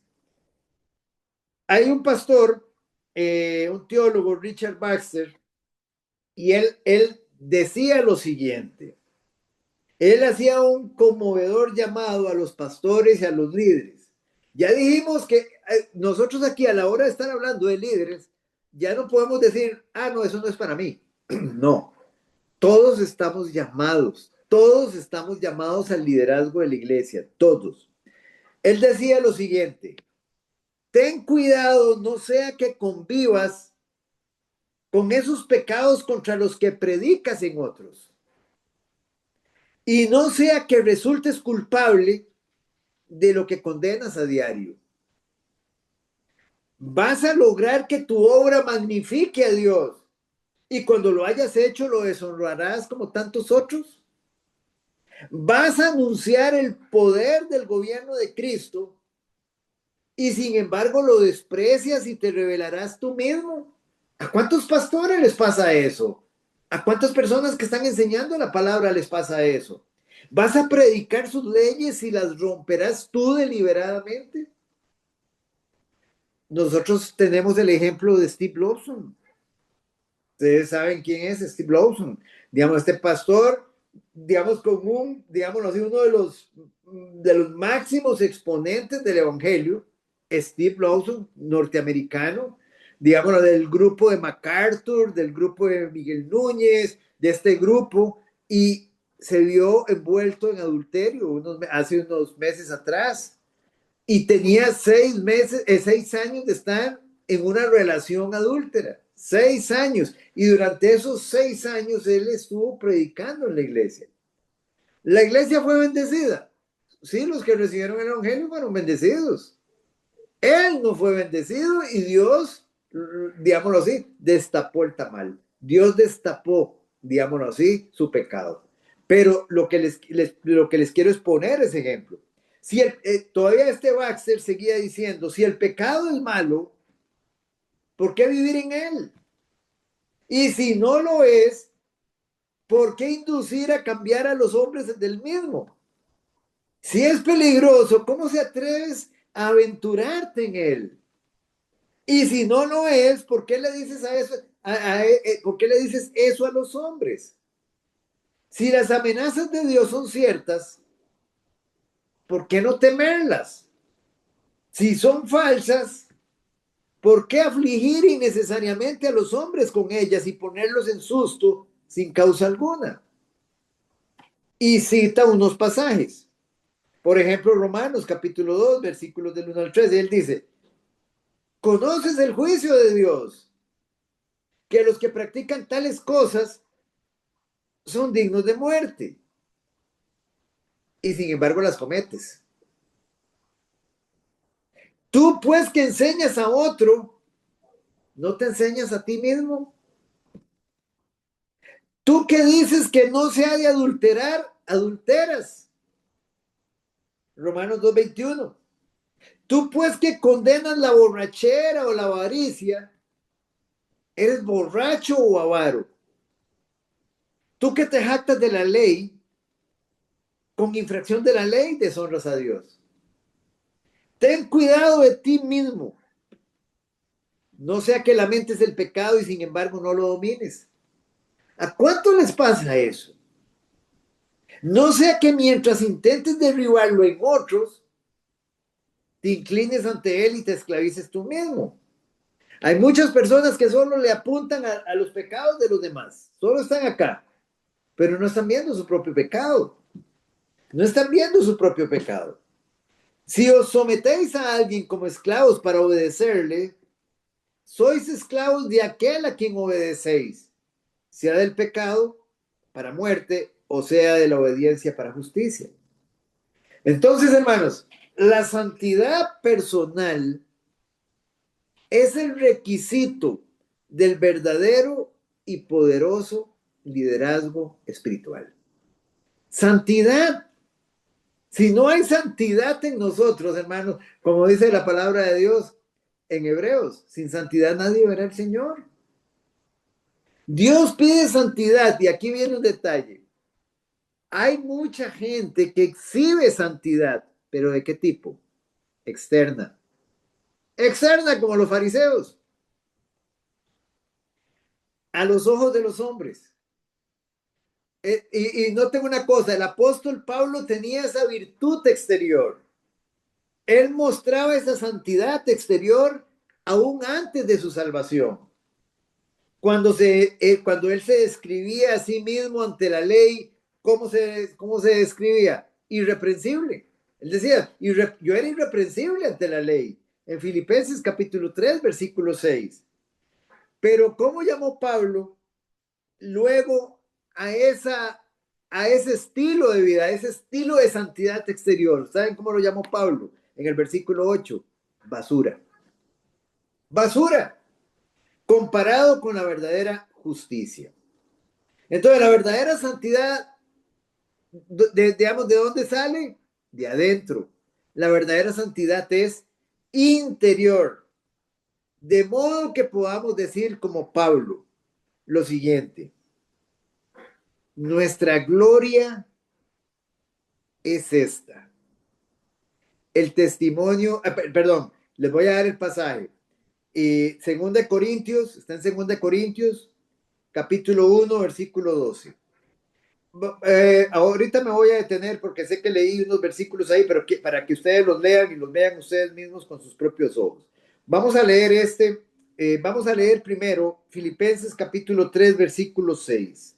Hay un pastor, un teólogo, Richard Baxter, y él decía lo siguiente. Él hacía un conmovedor llamado a los pastores y a los líderes. Ya dijimos que nosotros aquí a la hora de estar hablando de líderes, ya no podemos decir, no, eso no es para mí. No, todos estamos llamados al liderazgo de la iglesia, todos. Él decía lo siguiente, ten cuidado, no sea que convivas con esos pecados contra los que predicas en otros. Y no sea que resultes culpable de lo que condenas a diario. Vas a lograr que tu obra magnifique a Dios. Y cuando lo hayas hecho, lo deshonrarás como tantos otros. Vas a anunciar el poder del gobierno de Cristo y sin embargo lo desprecias y te revelarás tú mismo. ¿A cuántos pastores les pasa eso? ¿A cuántas personas que están enseñando la palabra les pasa eso? ¿Vas a predicar sus leyes y las romperás tú deliberadamente? Nosotros tenemos el ejemplo de Steve Lawson. Ustedes saben quién es Steve Lawson. Digamos, este pastor, digamos, digamos así, uno de los máximos exponentes del evangelio, Steve Lawson, norteamericano, digamos, del grupo de MacArthur, del grupo de Miguel Núñez, de este grupo, y se vio envuelto en adulterio hace unos meses atrás. Y tenía 6 años de estar en una relación adúltera. 6 años. Y durante esos 6 años él estuvo predicando en la iglesia. La iglesia fue bendecida. Sí, los que recibieron el evangelio fueron bendecidos. Él no fue bendecido y Dios, digámoslo así, destapó el tamal. Dios destapó, digámoslo así, su pecado. Pero lo que les quiero es poner ese ejemplo. Si todavía este Baxter seguía diciendo, si el pecado es malo, ¿por qué vivir en él? Y si no lo es, ¿por qué inducir a cambiar a los hombres del mismo? Si es peligroso, ¿cómo se atreves a aventurarte en él? Y si no lo es, ¿por qué le dices ¿por qué le dices eso a los hombres? Si las amenazas de Dios son ciertas, ¿por qué no temerlas? Si son falsas, ¿por qué afligir innecesariamente a los hombres con ellas y ponerlos en susto sin causa alguna? Y cita unos pasajes. Por ejemplo, Romanos capítulo 2, versículos del 1 al 3. Él dice, ¿conoces el juicio de Dios? Que los que practican tales cosas son dignos de muerte. Y sin embargo las cometes. Tú pues que enseñas a otro, ¿no te enseñas a ti mismo? Tú que dices que no se ha de adulterar, adulteras. Romanos 2:21. Tú pues que condenas la borrachera o la avaricia, ¿eres borracho o avaro? Tú que te jactas de la ley, con infracción de la ley deshonras a Dios. Ten cuidado de ti mismo. No sea que lamentes el pecado y sin embargo no lo domines. ¿A cuánto les pasa eso? No sea que mientras intentes derribarlo en otros, te inclines ante él y te esclavices tú mismo. Hay muchas personas que solo le apuntan a los pecados de los demás. Solo están acá, pero no están viendo su propio pecado. No están viendo su propio pecado. Si os sometéis a alguien como esclavos para obedecerle, sois esclavos de aquel a quien obedecéis, sea del pecado para muerte o sea de la obediencia para justicia. Entonces, hermanos, la santidad personal es el requisito del verdadero y poderoso liderazgo espiritual. Santidad. Si no hay santidad en nosotros, hermanos, como dice la palabra de Dios en Hebreos, sin santidad nadie verá al Señor. Dios pide santidad y aquí viene un detalle. Hay mucha gente que exhibe santidad, pero ¿de qué tipo? Externa. Externa como los fariseos. A los ojos de los hombres. Y noten una cosa, el apóstol Pablo tenía esa virtud exterior. Él mostraba esa santidad exterior aún antes de su salvación. Cuando él se describía a sí mismo ante la ley, ¿cómo se describía? Irreprensible. Él decía, yo era irreprensible ante la ley. En Filipenses capítulo 3, versículo 6. Pero ¿cómo llamó Pablo luego a ese estilo de vida, a ese estilo de santidad exterior? ¿Saben cómo lo llamó Pablo? En el versículo 8, basura. Basura, comparado con la verdadera justicia. Entonces, la verdadera santidad, digamos, ¿de dónde sale? De adentro. La verdadera santidad es interior. De modo que podamos decir como Pablo lo siguiente: nuestra gloria es esta. El testimonio, perdón, les voy a dar el pasaje. Segunda de Corintios, está en Segunda de Corintios, capítulo 1, versículo 12. Ahorita me voy a detener porque sé que leí unos versículos ahí, pero para que ustedes los lean y los vean ustedes mismos con sus propios ojos. Vamos a leer vamos a leer primero Filipenses capítulo 3, versículo 6.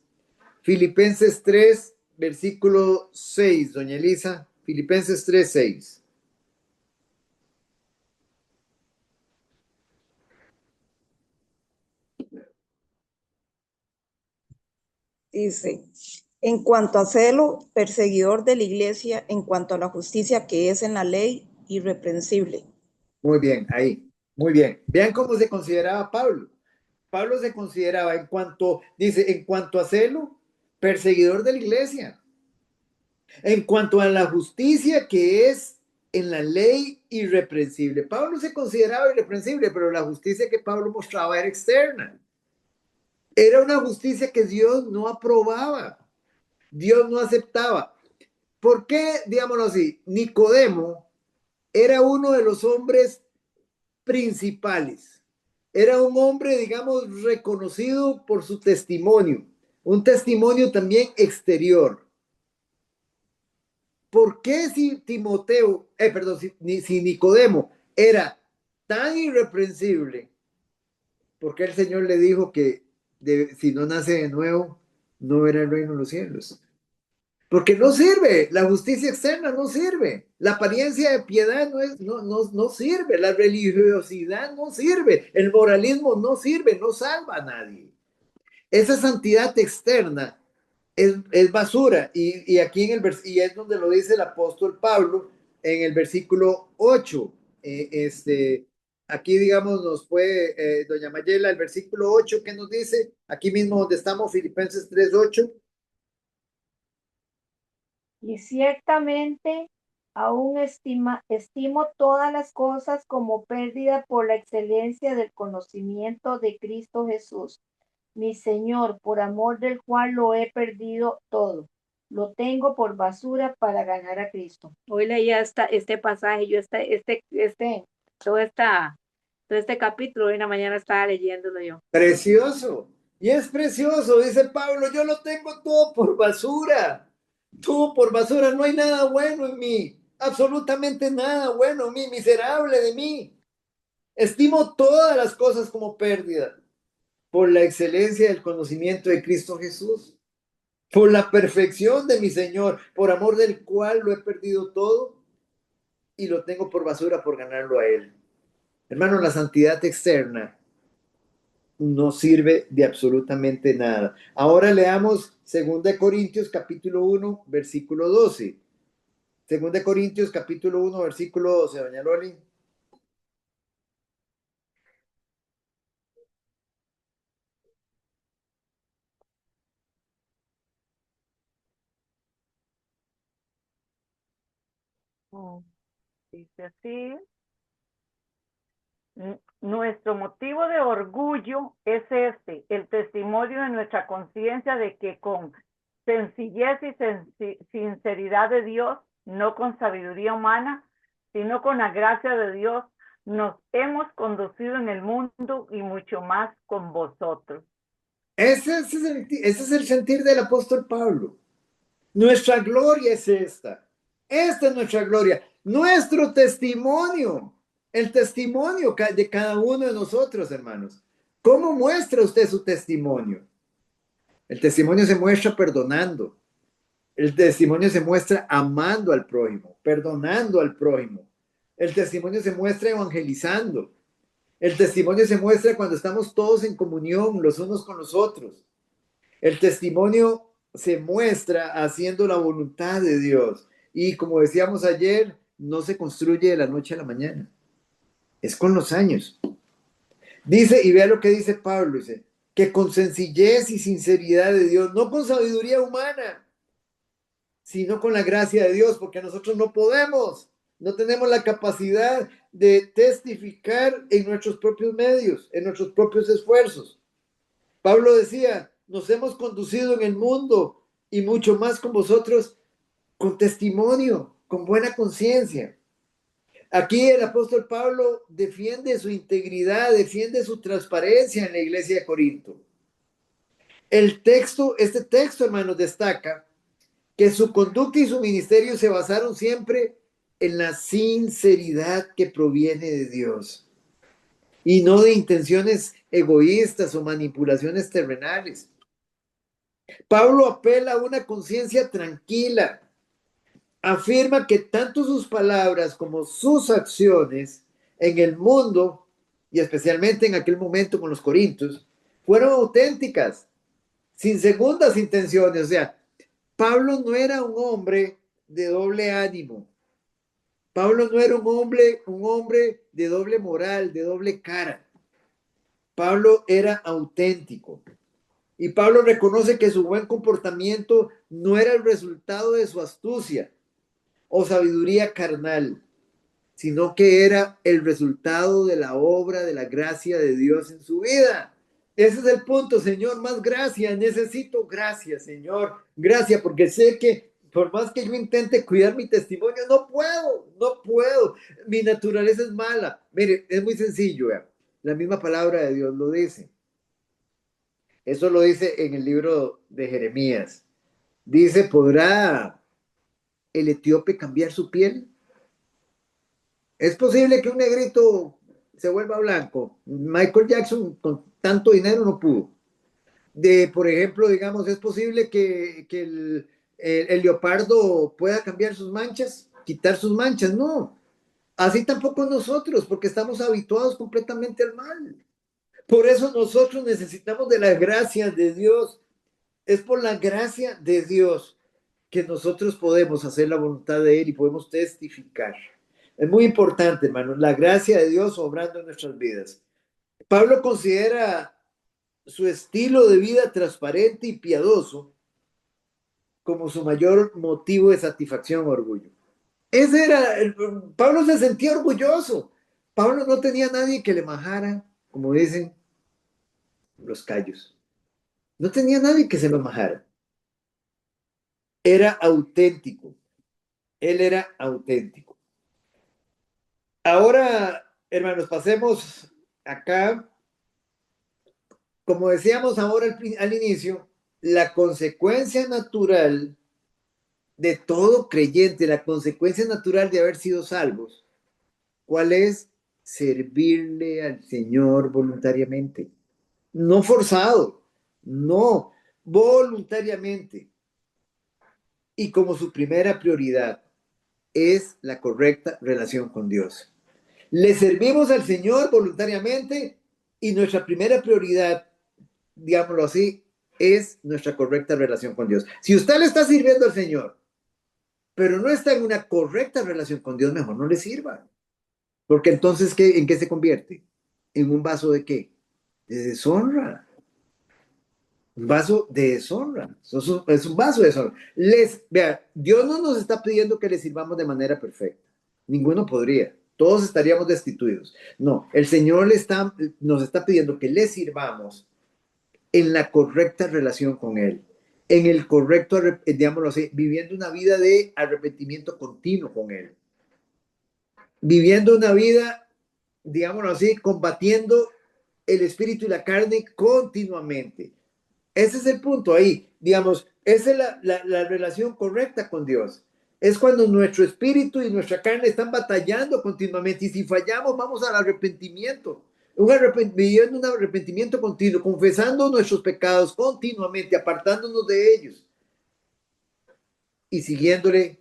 Filipenses 3, versículo 6, doña Elisa. Filipenses 3, 6. Dice, en cuanto a celo, perseguidor de la iglesia, en cuanto a la justicia que es en la ley, irreprensible. Muy bien, ahí. Muy bien. Vean cómo se consideraba Pablo. Pablo se consideraba en cuanto a celo, perseguidor de la iglesia. En cuanto a la justicia que es en la ley, irreprensible. Pablo se consideraba irreprensible, pero la justicia que Pablo mostraba era externa. Era una justicia que Dios no aprobaba. Dios no aceptaba. ¿Por qué, digámoslo así? Nicodemo era uno de los hombres principales. Era un hombre, digamos, reconocido por su testimonio, un testimonio también exterior. ¿Por qué si si Nicodemo era tan irreprensible? Porque el Señor le dijo que si no nace de nuevo, no verá el reino de los cielos. Porque no sirve, la justicia externa no sirve, la apariencia de piedad no sirve, la religiosidad no sirve, el moralismo no sirve, no salva a nadie. Esa santidad externa es basura y aquí y es donde lo dice el apóstol Pablo en el versículo 8. Aquí digamos nos puede, doña Mayela, el versículo 8 que nos dice, aquí mismo donde estamos, Filipenses 3:8. Y ciertamente aún estimo todas las cosas como pérdida por la excelencia del conocimiento de Cristo Jesús, mi Señor, por amor del cual lo he perdido todo. Lo tengo por basura para ganar a Cristo. Hoy leía este pasaje, yo todo este capítulo, hoy en la mañana estaba leyéndolo yo. Precioso. Y es precioso, dice Pablo, yo lo tengo todo por basura. Todo por basura, no hay nada bueno en mí. Absolutamente nada bueno en mí, miserable de mí. Estimo todas las cosas como pérdida por la excelencia del conocimiento de Cristo Jesús, por la perfección de mi Señor, por amor del cual lo he perdido todo y lo tengo por basura por ganarlo a Él. Hermano, la santidad externa no sirve de absolutamente nada. Ahora leamos 2 Corintios capítulo 1, versículo 12. 2 Corintios capítulo 1, versículo 12, doña Loli. Dice así. Nuestro motivo de orgullo es este, el testimonio de nuestra conciencia de que con sencillez y sinceridad de Dios, no con sabiduría humana, sino con la gracia de Dios, nos hemos conducido en el mundo y mucho más con vosotros. Ese es el sentir del apóstol Pablo. Nuestra gloria es esta. Esta es nuestra gloria. Nuestro testimonio. El testimonio de cada uno de nosotros, hermanos. ¿Cómo muestra usted su testimonio? El testimonio se muestra perdonando. El testimonio se muestra amando al prójimo, perdonando al prójimo. El testimonio se muestra evangelizando. El testimonio se muestra cuando estamos todos en comunión los unos con los otros. El testimonio se muestra haciendo la voluntad de Dios. Y como decíamos ayer, no se construye de la noche a la mañana. Es con los años. Dice, y vea lo que dice Pablo, dice, que con sencillez y sinceridad de Dios, no con sabiduría humana, sino con la gracia de Dios, porque nosotros no podemos, no tenemos la capacidad de testificar en nuestros propios medios, en nuestros propios esfuerzos. Pablo decía, nos hemos conducido en el mundo y mucho más con vosotros con testimonio, con buena conciencia. Aquí el apóstol Pablo defiende su integridad, defiende su transparencia en la iglesia de Corinto. Este texto, hermanos, destaca que su conducta y su ministerio se basaron siempre en la sinceridad que proviene de Dios y no de intenciones egoístas o manipulaciones terrenales. Pablo apela a una conciencia tranquila. Afirma que tanto sus palabras como sus acciones en el mundo, y especialmente en aquel momento con los corintios, fueron auténticas, sin segundas intenciones. O sea, Pablo no era un hombre de doble ánimo. Pablo no era un hombre de doble moral, de doble cara. Pablo era auténtico. Y Pablo reconoce que su buen comportamiento no era el resultado de su astucia o sabiduría carnal, sino que era el resultado de la obra de la gracia de Dios en su vida. Ese es el punto, Señor, más gracia, necesito gracia, Señor, gracias, porque sé que por más que yo intente cuidar mi testimonio, no puedo, mi naturaleza es mala. Mire, es muy sencillo, la misma palabra de Dios lo dice. Eso lo dice en el libro de Jeremías. Dice, ¿podrá el etíope cambiar su piel? ¿Es posible que un negrito se vuelva blanco? Michael Jackson con tanto dinero no pudo. Por ejemplo, digamos, ¿es posible que el leopardo pueda cambiar sus manchas, quitar sus manchas? No. Así tampoco nosotros, porque estamos habituados completamente al mal. Por eso nosotros necesitamos de la gracia de Dios. Es por la gracia de Dios que nosotros podemos hacer la voluntad de Él y podemos testificar. Es muy importante, hermanos, la gracia de Dios obrando en nuestras vidas. Pablo considera su estilo de vida transparente y piadoso como su mayor motivo de satisfacción o orgullo. Pablo se sentía orgulloso. Pablo no tenía nadie que le majara, como dicen los callos. No tenía nadie que se lo majara. Era auténtico. Él era auténtico. Ahora, hermanos, pasemos acá. Como decíamos ahora al inicio, la consecuencia natural de todo creyente, la consecuencia natural de haber sido salvos, ¿cuál es? Servirle al Señor voluntariamente. No forzado, no, voluntariamente. Y como su primera prioridad. es la correcta relación con Dios. Le servimos al Señor voluntariamente y nuestra primera prioridad, digámoslo así, es nuestra correcta relación con Dios. Si usted le está sirviendo al Señor, pero no está en una correcta relación con Dios, mejor no le sirva. Porque entonces, ¿en qué se convierte? ¿En un vaso de qué? De deshonra. Un vaso de deshonra. Es un vaso de deshonra. Vea, Dios no nos está pidiendo que le sirvamos de manera perfecta. Ninguno podría. Todos estaríamos destituidos. No, el Señor nos está pidiendo que le sirvamos en la correcta relación con Él, en el correcto, digámoslo así, viviendo una vida de arrepentimiento continuo con Él, viviendo una vida, digámoslo así, combatiendo el espíritu y la carne continuamente. Ese es el punto ahí, digamos, esa es la relación correcta con Dios. Es cuando nuestro espíritu y nuestra carne están batallando continuamente y si fallamos vamos al arrepentimiento. Viviendo un arrepentimiento continuo, confesando nuestros pecados continuamente, apartándonos de ellos y siguiéndole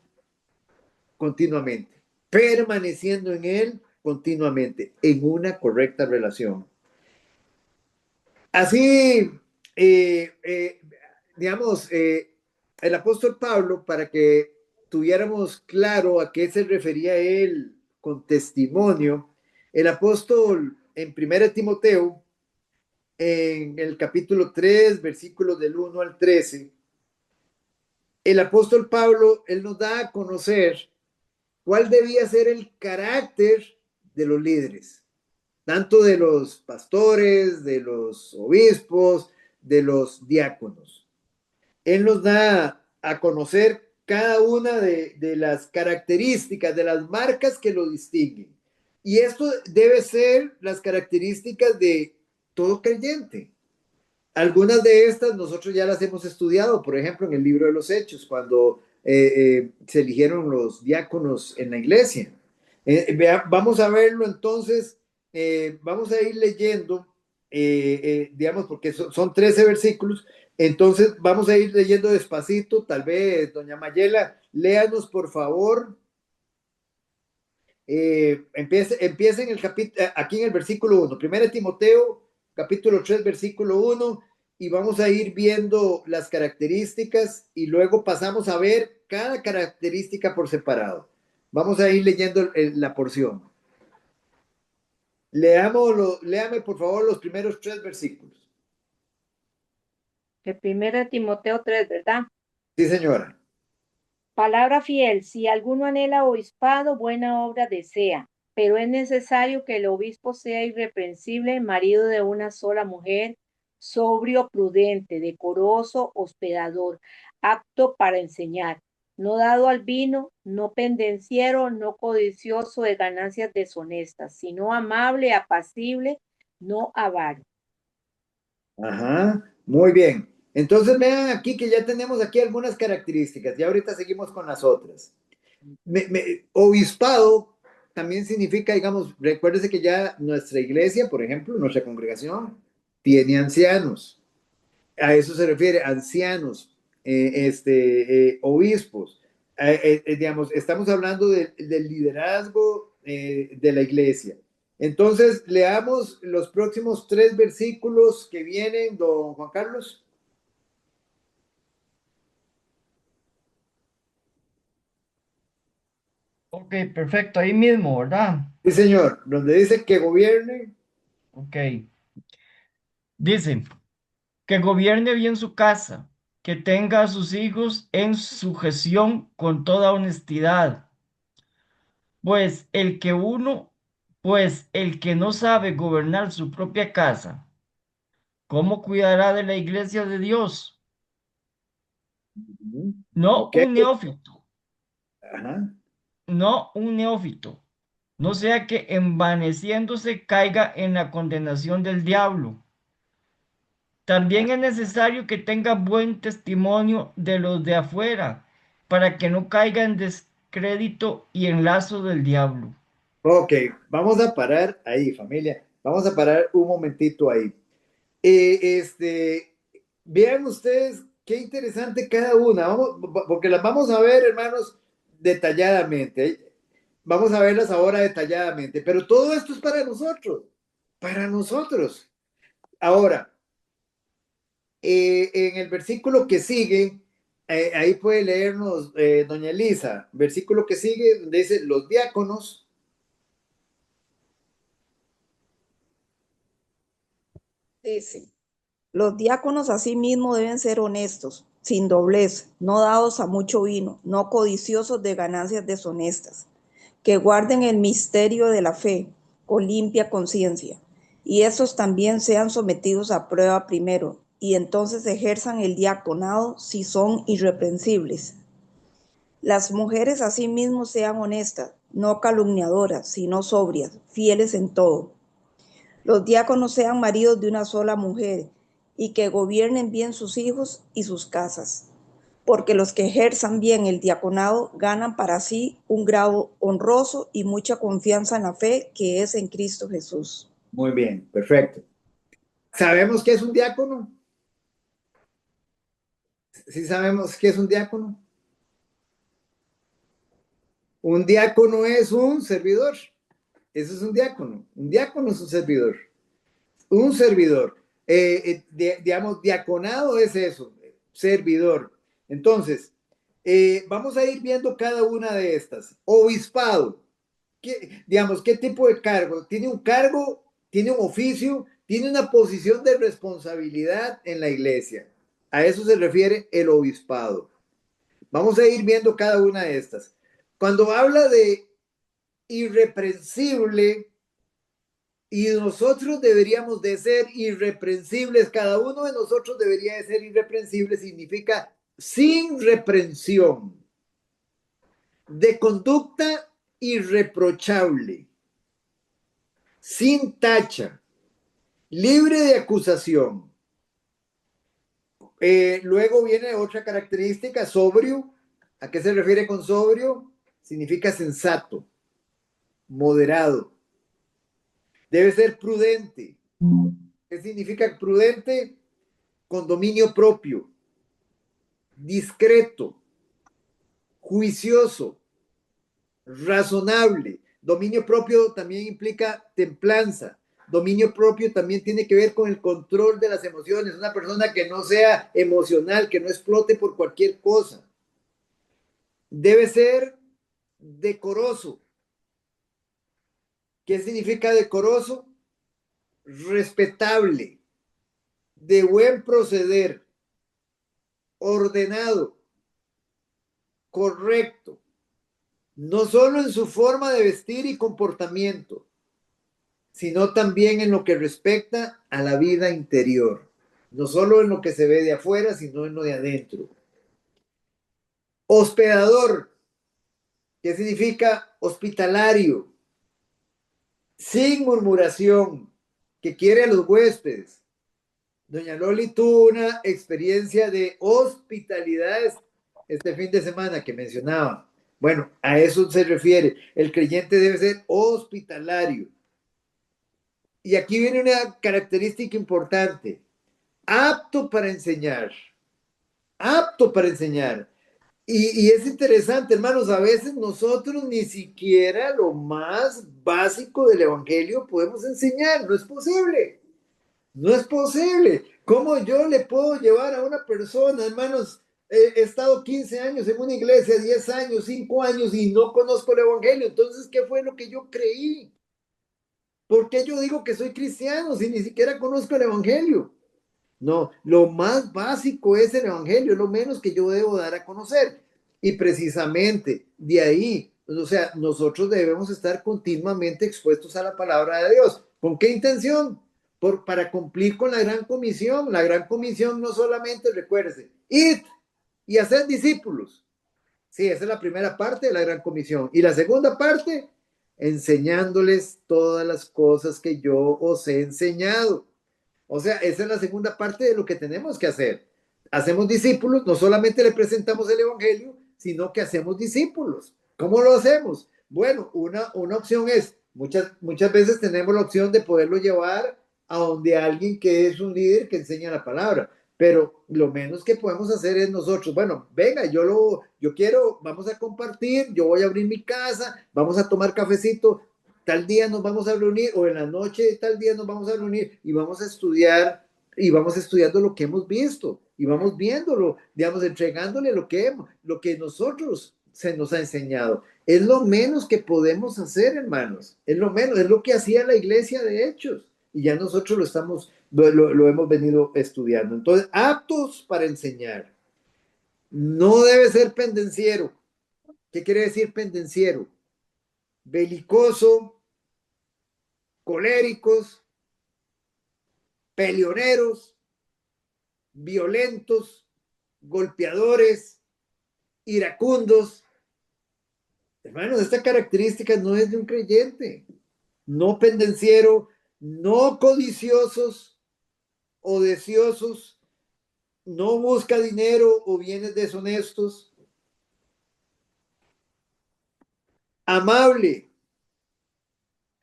continuamente, permaneciendo en Él continuamente, en una correcta relación. Así, digamos, el apóstol Pablo, para que tuviéramos claro a qué se refería él con testimonio, el apóstol en 1 Timoteo, en el capítulo 3, versículos del 1 al 13, el apóstol Pablo, él nos da a conocer cuál debía ser el carácter de los líderes, tanto de los pastores, de los obispos, de los diáconos. Él nos da a conocer cada una de las características, de las marcas que lo distinguen. Y esto debe ser las características de todo creyente. Algunas de estas nosotros ya las hemos estudiado, por ejemplo, en el libro de los Hechos, cuando se eligieron los diáconos en la iglesia. Vamos a verlo entonces, vamos a ir leyendo, digamos, porque son 13 versículos, entonces vamos a ir leyendo despacito, tal vez, doña Mayela, léanos por favor. Empieza en el aquí en el versículo 1, 1 Timoteo, capítulo 3, versículo 1, y vamos a ir viendo las características y luego pasamos a ver cada característica por separado. Vamos a ir leyendo la porción. Léame por favor los primeros 3 versículos. De 1 Timoteo 3, ¿verdad? Sí, señora. Palabra fiel, si alguno anhela obispado, buena obra desea, pero es necesario que el obispo sea irreprensible, marido de una sola mujer, sobrio, prudente, decoroso, hospedador, apto para enseñar, no dado al vino, no pendenciero, no codicioso de ganancias deshonestas, sino amable, apacible, no avaro. Ajá, muy bien. Entonces vean aquí que ya tenemos aquí algunas características. Ya ahorita seguimos con las otras. Obispado también significa, digamos, recuérdese que ya nuestra iglesia, por ejemplo, nuestra congregación, tiene ancianos. A eso se refiere, ancianos, obispos. Digamos, estamos hablando del liderazgo de la iglesia. Entonces, leamos los próximos 3 versículos que vienen, don Juan Carlos. Ok, perfecto, ahí mismo, ¿verdad? Sí, señor, donde dice que gobierne. Ok. Dice, que gobierne bien su casa, que tenga a sus hijos en sujeción con toda honestidad. Pues el que no sabe gobernar su propia casa, ¿cómo cuidará de la iglesia de Dios? No Ok. un neófito, Ajá. no un neófito, no sea que envaneciéndose caiga en la condenación del diablo. También es necesario que tenga buen testimonio de los de afuera, para que no caiga en descrédito y en lazo del diablo. Ok, vamos a parar ahí, familia. Vamos a parar un momentito ahí. Vean ustedes qué interesante cada una, porque las vamos a ver, hermanos, detalladamente. Vamos a verlas ahora detalladamente, pero todo esto es para nosotros, para nosotros. Ahora, en el versículo que sigue, ahí puede leernos doña Elisa, versículo que sigue, donde dice los diáconos. Dice, los diáconos asimismo deben ser honestos, sin doblez, no dados a mucho vino, no codiciosos de ganancias deshonestas, que guarden el misterio de la fe con limpia conciencia, y estos también sean sometidos a prueba primero, y entonces ejerzan el diaconado si son irreprensibles. Las mujeres asimismo sean honestas, no calumniadoras, sino sobrias, fieles en todo. Los diáconos sean maridos de una sola mujer y que gobiernen bien sus hijos y sus casas, porque los que ejerzan bien el diaconado ganan para sí un grado honroso y mucha confianza en la fe que es en Cristo Jesús. Muy bien, perfecto. ¿Sabemos qué es un diácono? ¿Sí sabemos qué es un diácono? Un diácono es un servidor. Eso es un diácono. Un diácono es un servidor. Un servidor. Digamos, diaconado es eso, servidor. Entonces, vamos a ir viendo cada una de estas. Obispado. Digamos, ¿qué tipo de cargo? Tiene un cargo, tiene un oficio, tiene una posición de responsabilidad en la iglesia. A eso se refiere el obispado. Vamos a ir viendo cada una de estas. Cuando habla de irreprensible, y nosotros deberíamos de ser irreprensibles, cada uno de nosotros debería de ser irreprensible, significa sin reprensión, de conducta irreprochable, sin tacha, libre de acusación. Luego viene otra característica, sobrio. ¿A qué se refiere con sobrio? Significa sensato, moderado. Debe ser prudente. ¿Qué significa prudente? Con dominio propio, discreto, juicioso, razonable. Dominio propio también implica templanza. Dominio propio también tiene que ver con el control de las emociones. Una persona que no sea emocional, que no explote por cualquier cosa. Debe ser decoroso. ¿Qué significa decoroso? Respetable, de buen proceder, ordenado, correcto, no solo en su forma de vestir y comportamiento, sino también en lo que respecta a la vida interior, no solo en lo que se ve de afuera, sino en lo de adentro. Hospedador, ¿qué significa? Hospitalario, sin murmuración, que quiere a los huéspedes. Doña Loli tuvo una experiencia de hospitalidad este fin de semana que mencionaba. Bueno, a eso se refiere. El creyente debe ser hospitalario. Y aquí viene una característica importante. Apto para enseñar. Apto para enseñar. Y es interesante, hermanos, a veces nosotros ni siquiera lo más básico del evangelio podemos enseñar. No es posible. No es posible. ¿Cómo yo le puedo llevar a una persona, hermanos? He estado 15 años en una iglesia, 10 años, 5 años y no conozco el evangelio. Entonces, ¿qué fue lo que yo creí? ¿Por qué yo digo que soy cristiano si ni siquiera conozco el evangelio? No, lo más básico es el evangelio, lo menos que yo debo dar a conocer. Y precisamente de ahí, o sea, nosotros debemos estar continuamente expuestos a la palabra de Dios. ¿Con qué intención? Para cumplir con la gran comisión. La gran comisión no solamente, recuérdese, id y hacer discípulos. Sí, esa es la primera parte de la gran comisión. Y la segunda parte, enseñándoles todas las cosas que yo os he enseñado. O sea, esa es la segunda parte de lo que tenemos que hacer. Hacemos discípulos, no solamente le presentamos el evangelio, sino que hacemos discípulos. ¿Cómo lo hacemos? Bueno, una opción es, muchas veces tenemos la opción de poderlo llevar a donde alguien que es un líder que enseña la palabra. pero lo menos que podemos hacer es nosotros, bueno, venga, yo quiero, vamos a compartir, yo voy a abrir mi casa, vamos a tomar cafecito, tal día nos vamos a reunir, o en la noche tal día nos vamos a reunir y vamos a estudiar, y vamos estudiando lo que hemos visto, y vamos viéndolo, digamos, entregándole lo que nosotros se nos ha enseñado. Es lo menos que podemos hacer, hermanos, es lo menos, es lo que hacía la iglesia de Hechos, y ya nosotros lo hemos venido estudiando. Entonces, aptos para enseñar. No debe ser pendenciero. ¿Qué quiere decir pendenciero? Belicoso, coléricos, peleoneros, violentos, golpeadores, iracundos. Hermanos, esta característica no es de un creyente. No pendenciero, no codiciosos o deseosos, no busca dinero o bienes deshonestos, amable.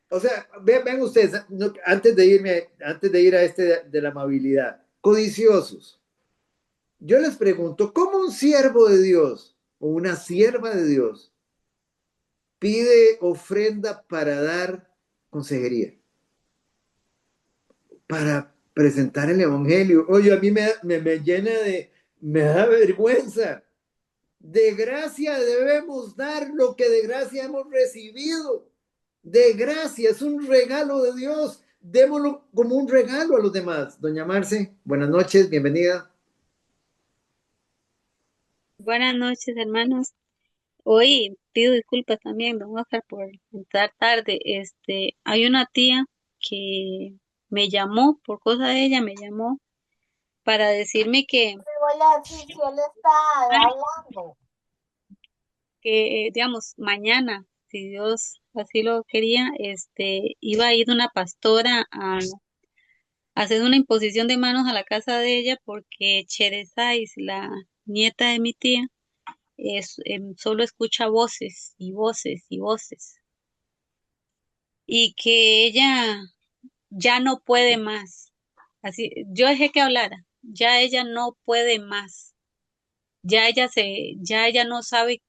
O sea, vean ustedes, antes de ir a de la amabilidad, codiciosos. Yo les pregunto, ¿cómo un siervo de Dios o una sierva de Dios pide ofrenda para dar consejería, para presentar el evangelio? Oye, a mí me llena me da vergüenza. De gracia debemos dar lo que de gracia hemos recibido. De gracia, es un regalo de Dios. Démoslo como un regalo a los demás. Doña Marce, buenas noches, bienvenida. Buenas noches, hermanos. Hoy pido disculpas también, don Oscar, por entrar tarde. Hay una tía que me llamó, por cosa de ella, me llamó para decirme Voy a decir si él está hablando. digamos, mañana, si Dios así lo quería, iba a ir una pastora a hacer una imposición de manos a la casa de ella porque Cheresais, la nieta de mi tía, solo escucha voces y voces y voces y que ella ya no puede más. Así, yo dejé que hablara, ya ella no puede más, ya ella no sabe,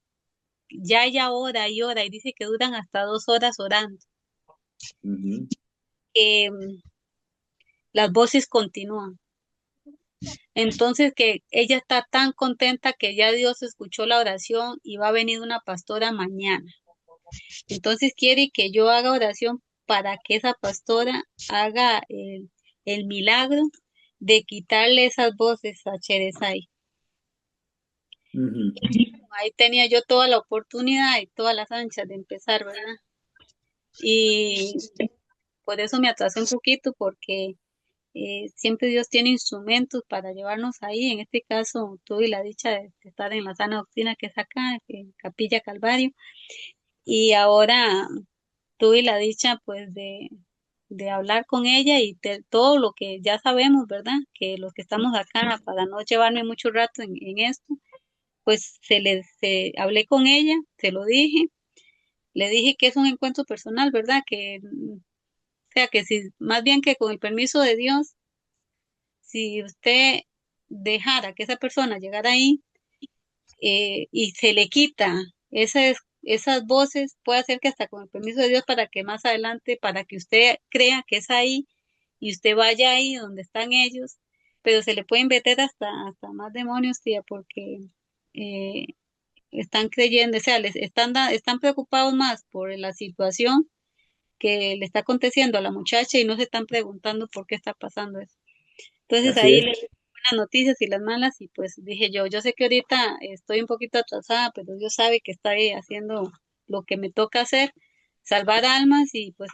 ya ella ora y ora y dice que duran hasta 2 horas orando. Las voces continúan. Entonces que ella está tan contenta que ya Dios escuchó la oración y va a venir una pastora mañana. Entonces quiere que yo haga oración para que esa pastora haga el milagro de quitarle esas voces a Cheresay. Ahí tenía yo toda la oportunidad y todas las anchas de empezar, ¿verdad? Y por eso me atrasé un poquito porque siempre Dios tiene instrumentos para llevarnos ahí. En este caso tuve la dicha de estar en la sana doctrina que es acá, en Capilla Calvario, y ahora tuve la dicha pues de hablar con ella y de todo lo que ya sabemos, ¿verdad? Que los que estamos acá, para no llevarme mucho rato en esto, pues hablé con ella, se lo dije, le dije que es un encuentro personal, ¿verdad? O sea, que si, más bien que con el permiso de Dios, si usted dejara que esa persona llegara ahí y se le quita esas voces, puede hacer que hasta con el permiso de Dios para que más adelante, para que usted crea que es ahí y usted vaya ahí donde están ellos, pero se le pueden meter hasta más demonios, tía, porque eh, están creyendo, o sea, están preocupados más por la situación que le está aconteciendo a la muchacha y no se están preguntando por qué está pasando eso. Entonces Así ahí es. le di las noticias y las malas y pues dije yo sé que ahorita estoy un poquito atrasada, pero Dios sabe que estoy haciendo lo que me toca hacer, salvar almas y pues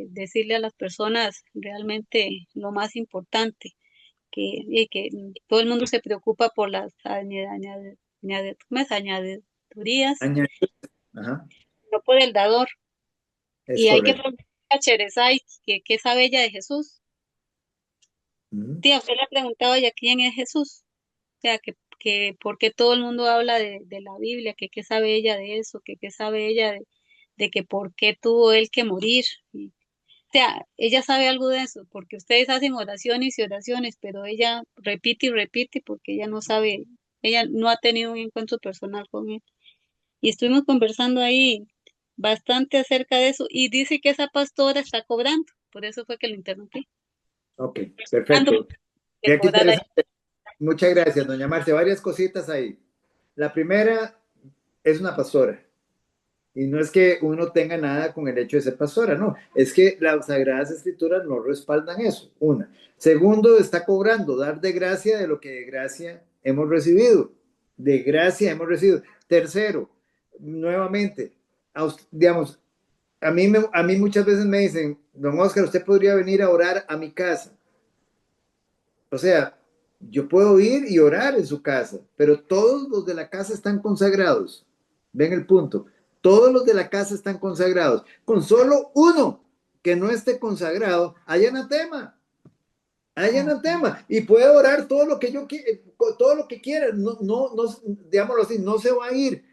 decirle a las personas realmente lo más importante, que todo el mundo se preocupa por las ¿cómo es? Añadidurías, Ajá, no por el dador. es Y hay que correcto. preguntar a Cheresay que qué sabe ella de Jesús. Tía, usted le ha preguntado ya quién es Jesús. O sea, que por qué todo el mundo habla de la Biblia, que qué sabe ella de eso, que qué sabe ella de que por qué tuvo él que morir. sea, ella sabe algo de eso, porque ustedes hacen oraciones y oraciones, pero ella repite y repite porque ella no sabe, ella no ha tenido un encuentro personal con él. Y estuvimos conversando ahí bastante acerca de eso y dice que esa pastora está cobrando, por eso fue que lo interrumpí. Ok, Buscando perfecto. que Mira qué cobrara. interesante. Muchas gracias, doña Marce. Varias cositas ahí. La primera es una pastora. Y no es que uno tenga nada con el hecho de ser pastora, no. Es que las Sagradas Escrituras no respaldan eso. Una. Segundo, está cobrando, dar de gracia de lo que de gracia hemos recibido. De gracia hemos recibido. Tercero, nuevamente, digamos, a mí muchas veces me dicen, don Oscar, usted podría venir a orar a mi casa. O sea, yo puedo ir y orar en su casa, pero todos los de la casa están consagrados. Ven el punto. Todos los de la casa están consagrados. Con solo uno que no esté consagrado, hay anatema. Hay anatema. Y puede orar todo lo que todo lo que quiera. No, digámoslo así, no se va a ir.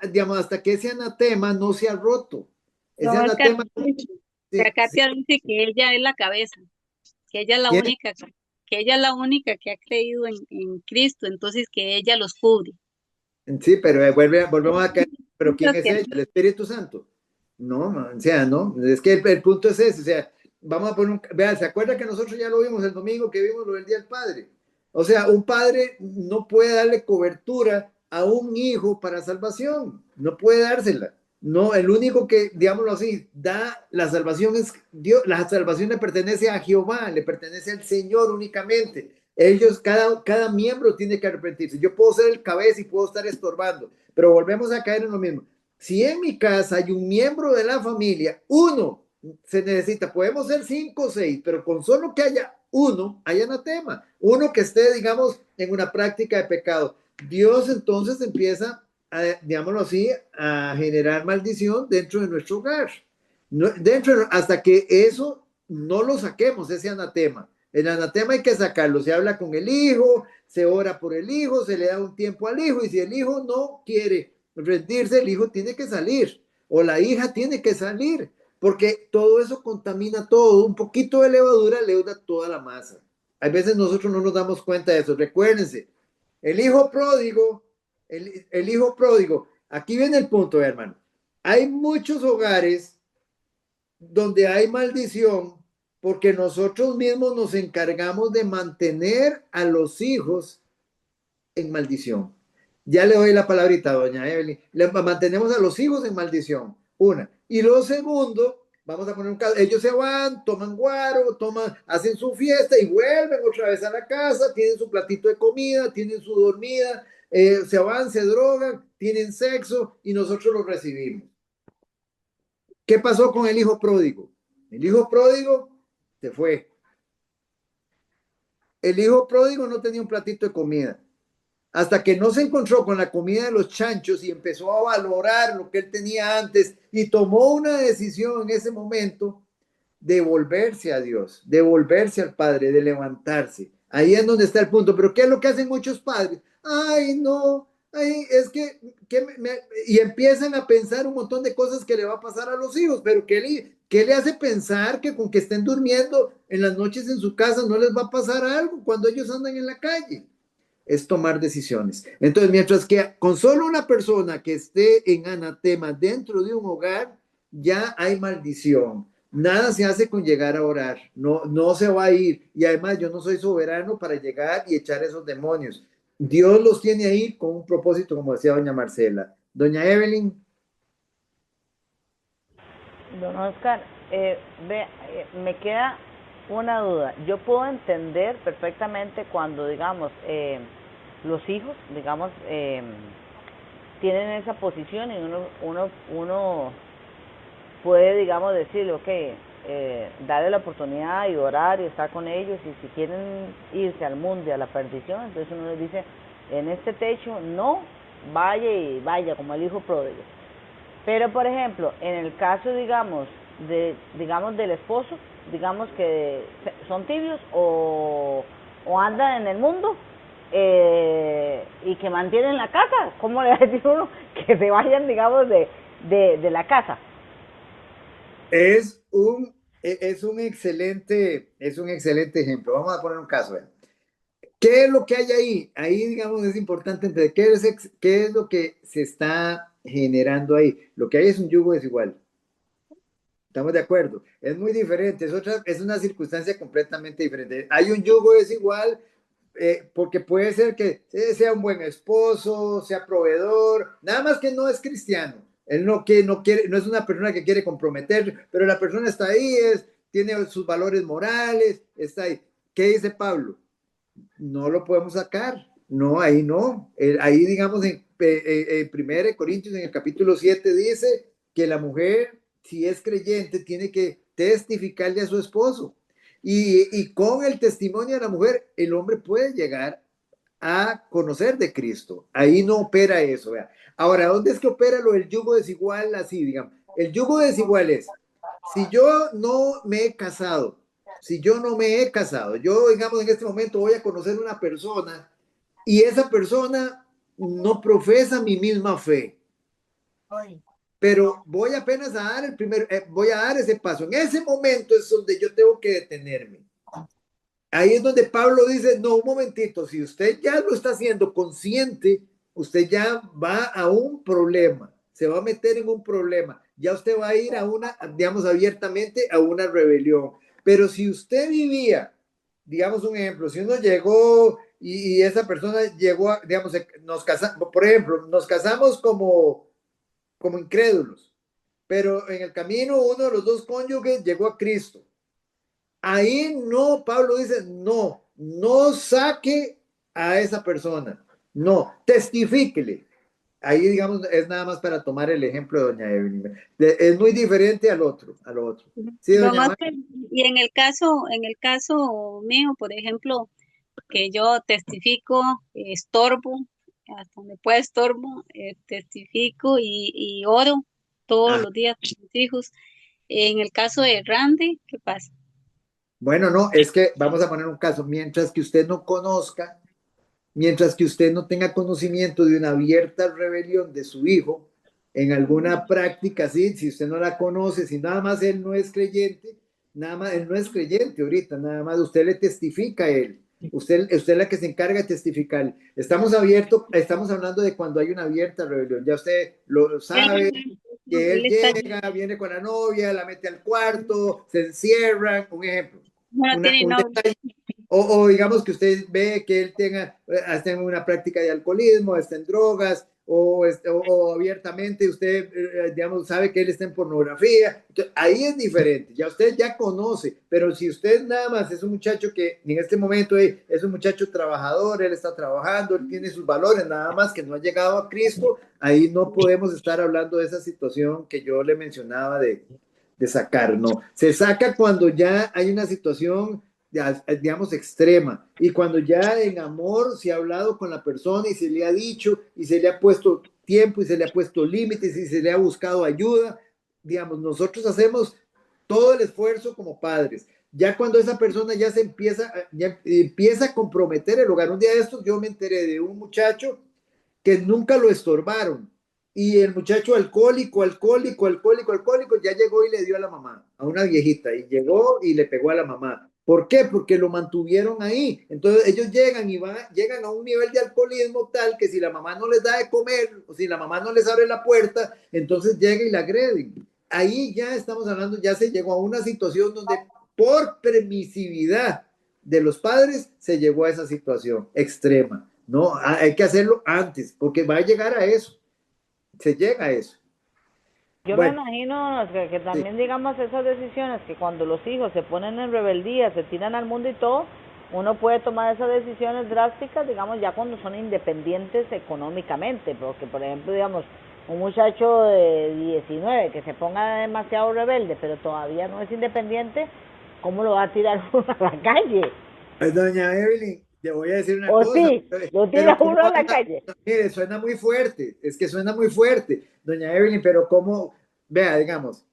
Digamos, hasta que ese anatema no se ha roto. Ese Don Oscar, anatema. Sí, Katia dice que ella es la cabeza, que ella es la ¿quién? única, que ella es la única que ha creído en Cristo, entonces que ella los cubre. Sí, pero volvemos a caer. ¿Pero quién es Que ella? ¿El Espíritu Santo? No, o sea, no. Es que el punto es ese. O sea, vamos a poner Vean, ¿se acuerda que nosotros ya lo vimos el domingo que vimos lo del Día del Padre? O sea, un padre no puede darle cobertura a un hijo para salvación. No puede dársela. No, el único que, digámoslo así, da la salvación es Dios. La salvación le pertenece a Jehová, le pertenece al Señor únicamente. Ellos, cada miembro tiene que arrepentirse. Yo puedo ser el cabeza y puedo estar estorbando, pero volvemos a caer en lo mismo. Si en mi casa hay un miembro de la familia, uno se necesita, podemos ser 5 o 6, pero con solo que haya uno, hay anatema, uno que esté, digamos, en una práctica de pecado. Dios entonces empieza, digámoslo así, a generar maldición dentro de nuestro hogar. Hasta que eso no lo saquemos, ese anatema. El anatema hay que sacarlo, se habla con el hijo, se ora por el hijo, se le da un tiempo al hijo y si el hijo no quiere rendirse, el hijo tiene que salir o la hija tiene que salir, porque todo eso contamina todo, un poquito de levadura leuda toda la masa. A veces nosotros no nos damos cuenta de eso. Recuérdense, el hijo pródigo, el hijo pródigo, aquí viene el punto, hermano. Hay muchos hogares donde hay maldición porque nosotros mismos nos encargamos de mantener a los hijos en maldición. Ya le doy la palabrita, doña Evelyn. Mantenemos a los hijos en maldición. Una. Y lo segundo, vamos a poner un caso, ellos se van, toman guaro, hacen su fiesta y vuelven otra vez a la casa, tienen su platito de comida, tienen su dormida, se van, se drogan, tienen sexo y nosotros los recibimos. ¿Qué pasó con el hijo pródigo? El hijo pródigo se fue. El hijo pródigo no tenía un platito de comida. Hasta que no se encontró con la comida de los chanchos y empezó a valorar lo que él tenía antes y tomó una decisión en ese momento de volverse a Dios, de volverse al Padre, de levantarse. Ahí es donde está el punto. Pero ¿qué es lo que hacen muchos padres? Ay, no, ay, es que y empiezan a pensar un montón de cosas que le va a pasar a los hijos, pero ¿qué le hace pensar que con que estén durmiendo en las noches en su casa no les va a pasar algo cuando ellos andan en la calle? Es tomar decisiones. Entonces, mientras que con solo una persona que esté en anatema dentro de un hogar, ya hay maldición. Nada se hace con llegar a orar, no se va a ir. Y además yo no soy soberano para llegar y echar esos demonios. Dios los tiene ahí con un propósito, como decía doña Marcela. Doña Evelyn. Don Oscar, me queda una duda. Yo puedo entender perfectamente cuando, digamos, los hijos, digamos, tienen esa posición y uno puede, digamos, decirle, ok, darle la oportunidad y orar y estar con ellos, y si quieren irse al mundo y a la perdición, entonces uno les dice, en este techo no, vaya y vaya, como el hijo pródigo. Pero, por ejemplo, en el caso, digamos, del esposo, digamos que son tibios o andan en el mundo y que mantienen la casa, ¿cómo le va a decir uno que se vayan, digamos, de la casa? Es un es un excelente ejemplo. Vamos a poner un caso. Vean. ¿Qué es lo que hay ahí? Ahí, digamos, es importante entender qué es lo que se está generando ahí. Lo que hay es un yugo desigual. ¿Estamos de acuerdo? Es muy diferente, es una circunstancia completamente diferente. Hay un yugo desigual porque puede ser que sea un buen esposo, sea proveedor, nada más que no es cristiano. Él no quiere, no es una persona que quiere comprometer, pero la persona está ahí, tiene sus valores morales, está ahí. ¿Qué dice Pablo? No lo podemos sacar. No, ahí no. Ahí, digamos, en 1 Corintios, en el capítulo 7, dice que la mujer, si es creyente, tiene que testificarle a su esposo. Y con el testimonio de la mujer, el hombre puede llegar a conocer de Cristo. Ahí no opera eso. Vea. Ahora, ¿dónde es que opera lo del yugo desigual? Así, digamos. El yugo desigual es, si yo no me he casado, si yo no me he casado, yo, digamos, en este momento voy a conocer una persona y esa persona no profesa mi misma fe, pero voy apenas a dar voy a dar ese paso. En ese momento es donde yo tengo que detenerme. Ahí es donde Pablo dice, no, un momentito, si usted ya lo está haciendo consciente, usted ya va a un problema, se va a meter en un problema, ya usted va a ir a una, digamos, abiertamente a una rebelión. Pero si usted vivía, digamos un ejemplo, si uno llegó y esa persona llegó, digamos, nos casamos, por ejemplo, nos casamos como incrédulos, pero en el camino uno de los dos cónyuges llegó a Cristo. Ahí no, Pablo dice, no saque a esa persona, no, testifíquele. Ahí, digamos, es nada más para tomar el ejemplo de doña Evelyn. Es muy diferente a lo otro. Sí, Lo doña más Mar. y en el caso mío, por ejemplo, que yo testifico, estorbo, hasta donde pueda estorbo, testifico y oro todos Ah, los días por mis hijos. En el caso de Randy, ¿qué pasa? bueno, no, es que vamos a poner un caso. Mientras que usted no conozca, mientras que usted no tenga conocimiento de una abierta rebelión de su hijo en alguna práctica así, si usted no la conoce, si nada más él no es creyente, nada más él no es creyente ahorita, nada más usted le testifica a él. Usted es la que se encarga de testificar. Estamos hablando de cuando hay una abierta rebelión. Ya usted lo sabe, que él Él está, llega, viene con la novia, la mete al cuarto, se encierran, un ejemplo. no tiene Un novio. o digamos que usted ve que él está en una práctica de alcoholismo, está en drogas, o abiertamente usted, digamos, sabe que él está en pornografía. Entonces, ahí es diferente, ya usted ya conoce, pero si usted nada más es un muchacho que en este momento es un muchacho trabajador, él está trabajando, él tiene sus valores, nada más que no ha llegado a Cristo, ahí no podemos estar hablando de esa situación que yo le mencionaba de sacar, no. Se saca cuando ya hay una situación digamos, extrema. Y cuando ya en amor se ha hablado con la persona y se le ha dicho y se le ha puesto tiempo y se le ha puesto límites y se le ha buscado ayuda, digamos, nosotros hacemos todo el esfuerzo como padres. Ya cuando esa persona ya empieza a comprometer el hogar. Un día de estos yo me enteré de un muchacho que nunca lo estorbaron. Y el muchacho alcohólico, ya llegó y le dio a la mamá, a una viejita, y llegó y le pegó a la mamá. ¿Por qué? Porque lo mantuvieron ahí. Entonces ellos llegan a un nivel de alcoholismo tal que si la mamá no les da de comer o si la mamá no les abre la puerta, entonces llega y la agreden. Ahí ya estamos hablando, ya se llegó a una situación donde por permisividad de los padres se llegó a esa situación extrema. No, hay que hacerlo antes, porque va a llegar a eso. Se llega a eso. Yo me Bueno, imagino que sí. también, digamos, esas decisiones que cuando los hijos se ponen en rebeldía, se tiran al mundo y todo, uno puede tomar esas decisiones drásticas, digamos, ya cuando son independientes económicamente, porque, por ejemplo, digamos, un muchacho de 19 que se ponga demasiado rebelde, pero todavía no es independiente, ¿cómo lo va a tirar uno a la calle? Doña Evelyn, le voy a decir una O cosa, sí, lo tira pero ¿cómo uno a la anda? calle. Mire, suena muy fuerte, es que suena muy fuerte, doña Evelyn, pero ¿cómo? Vea, digamos,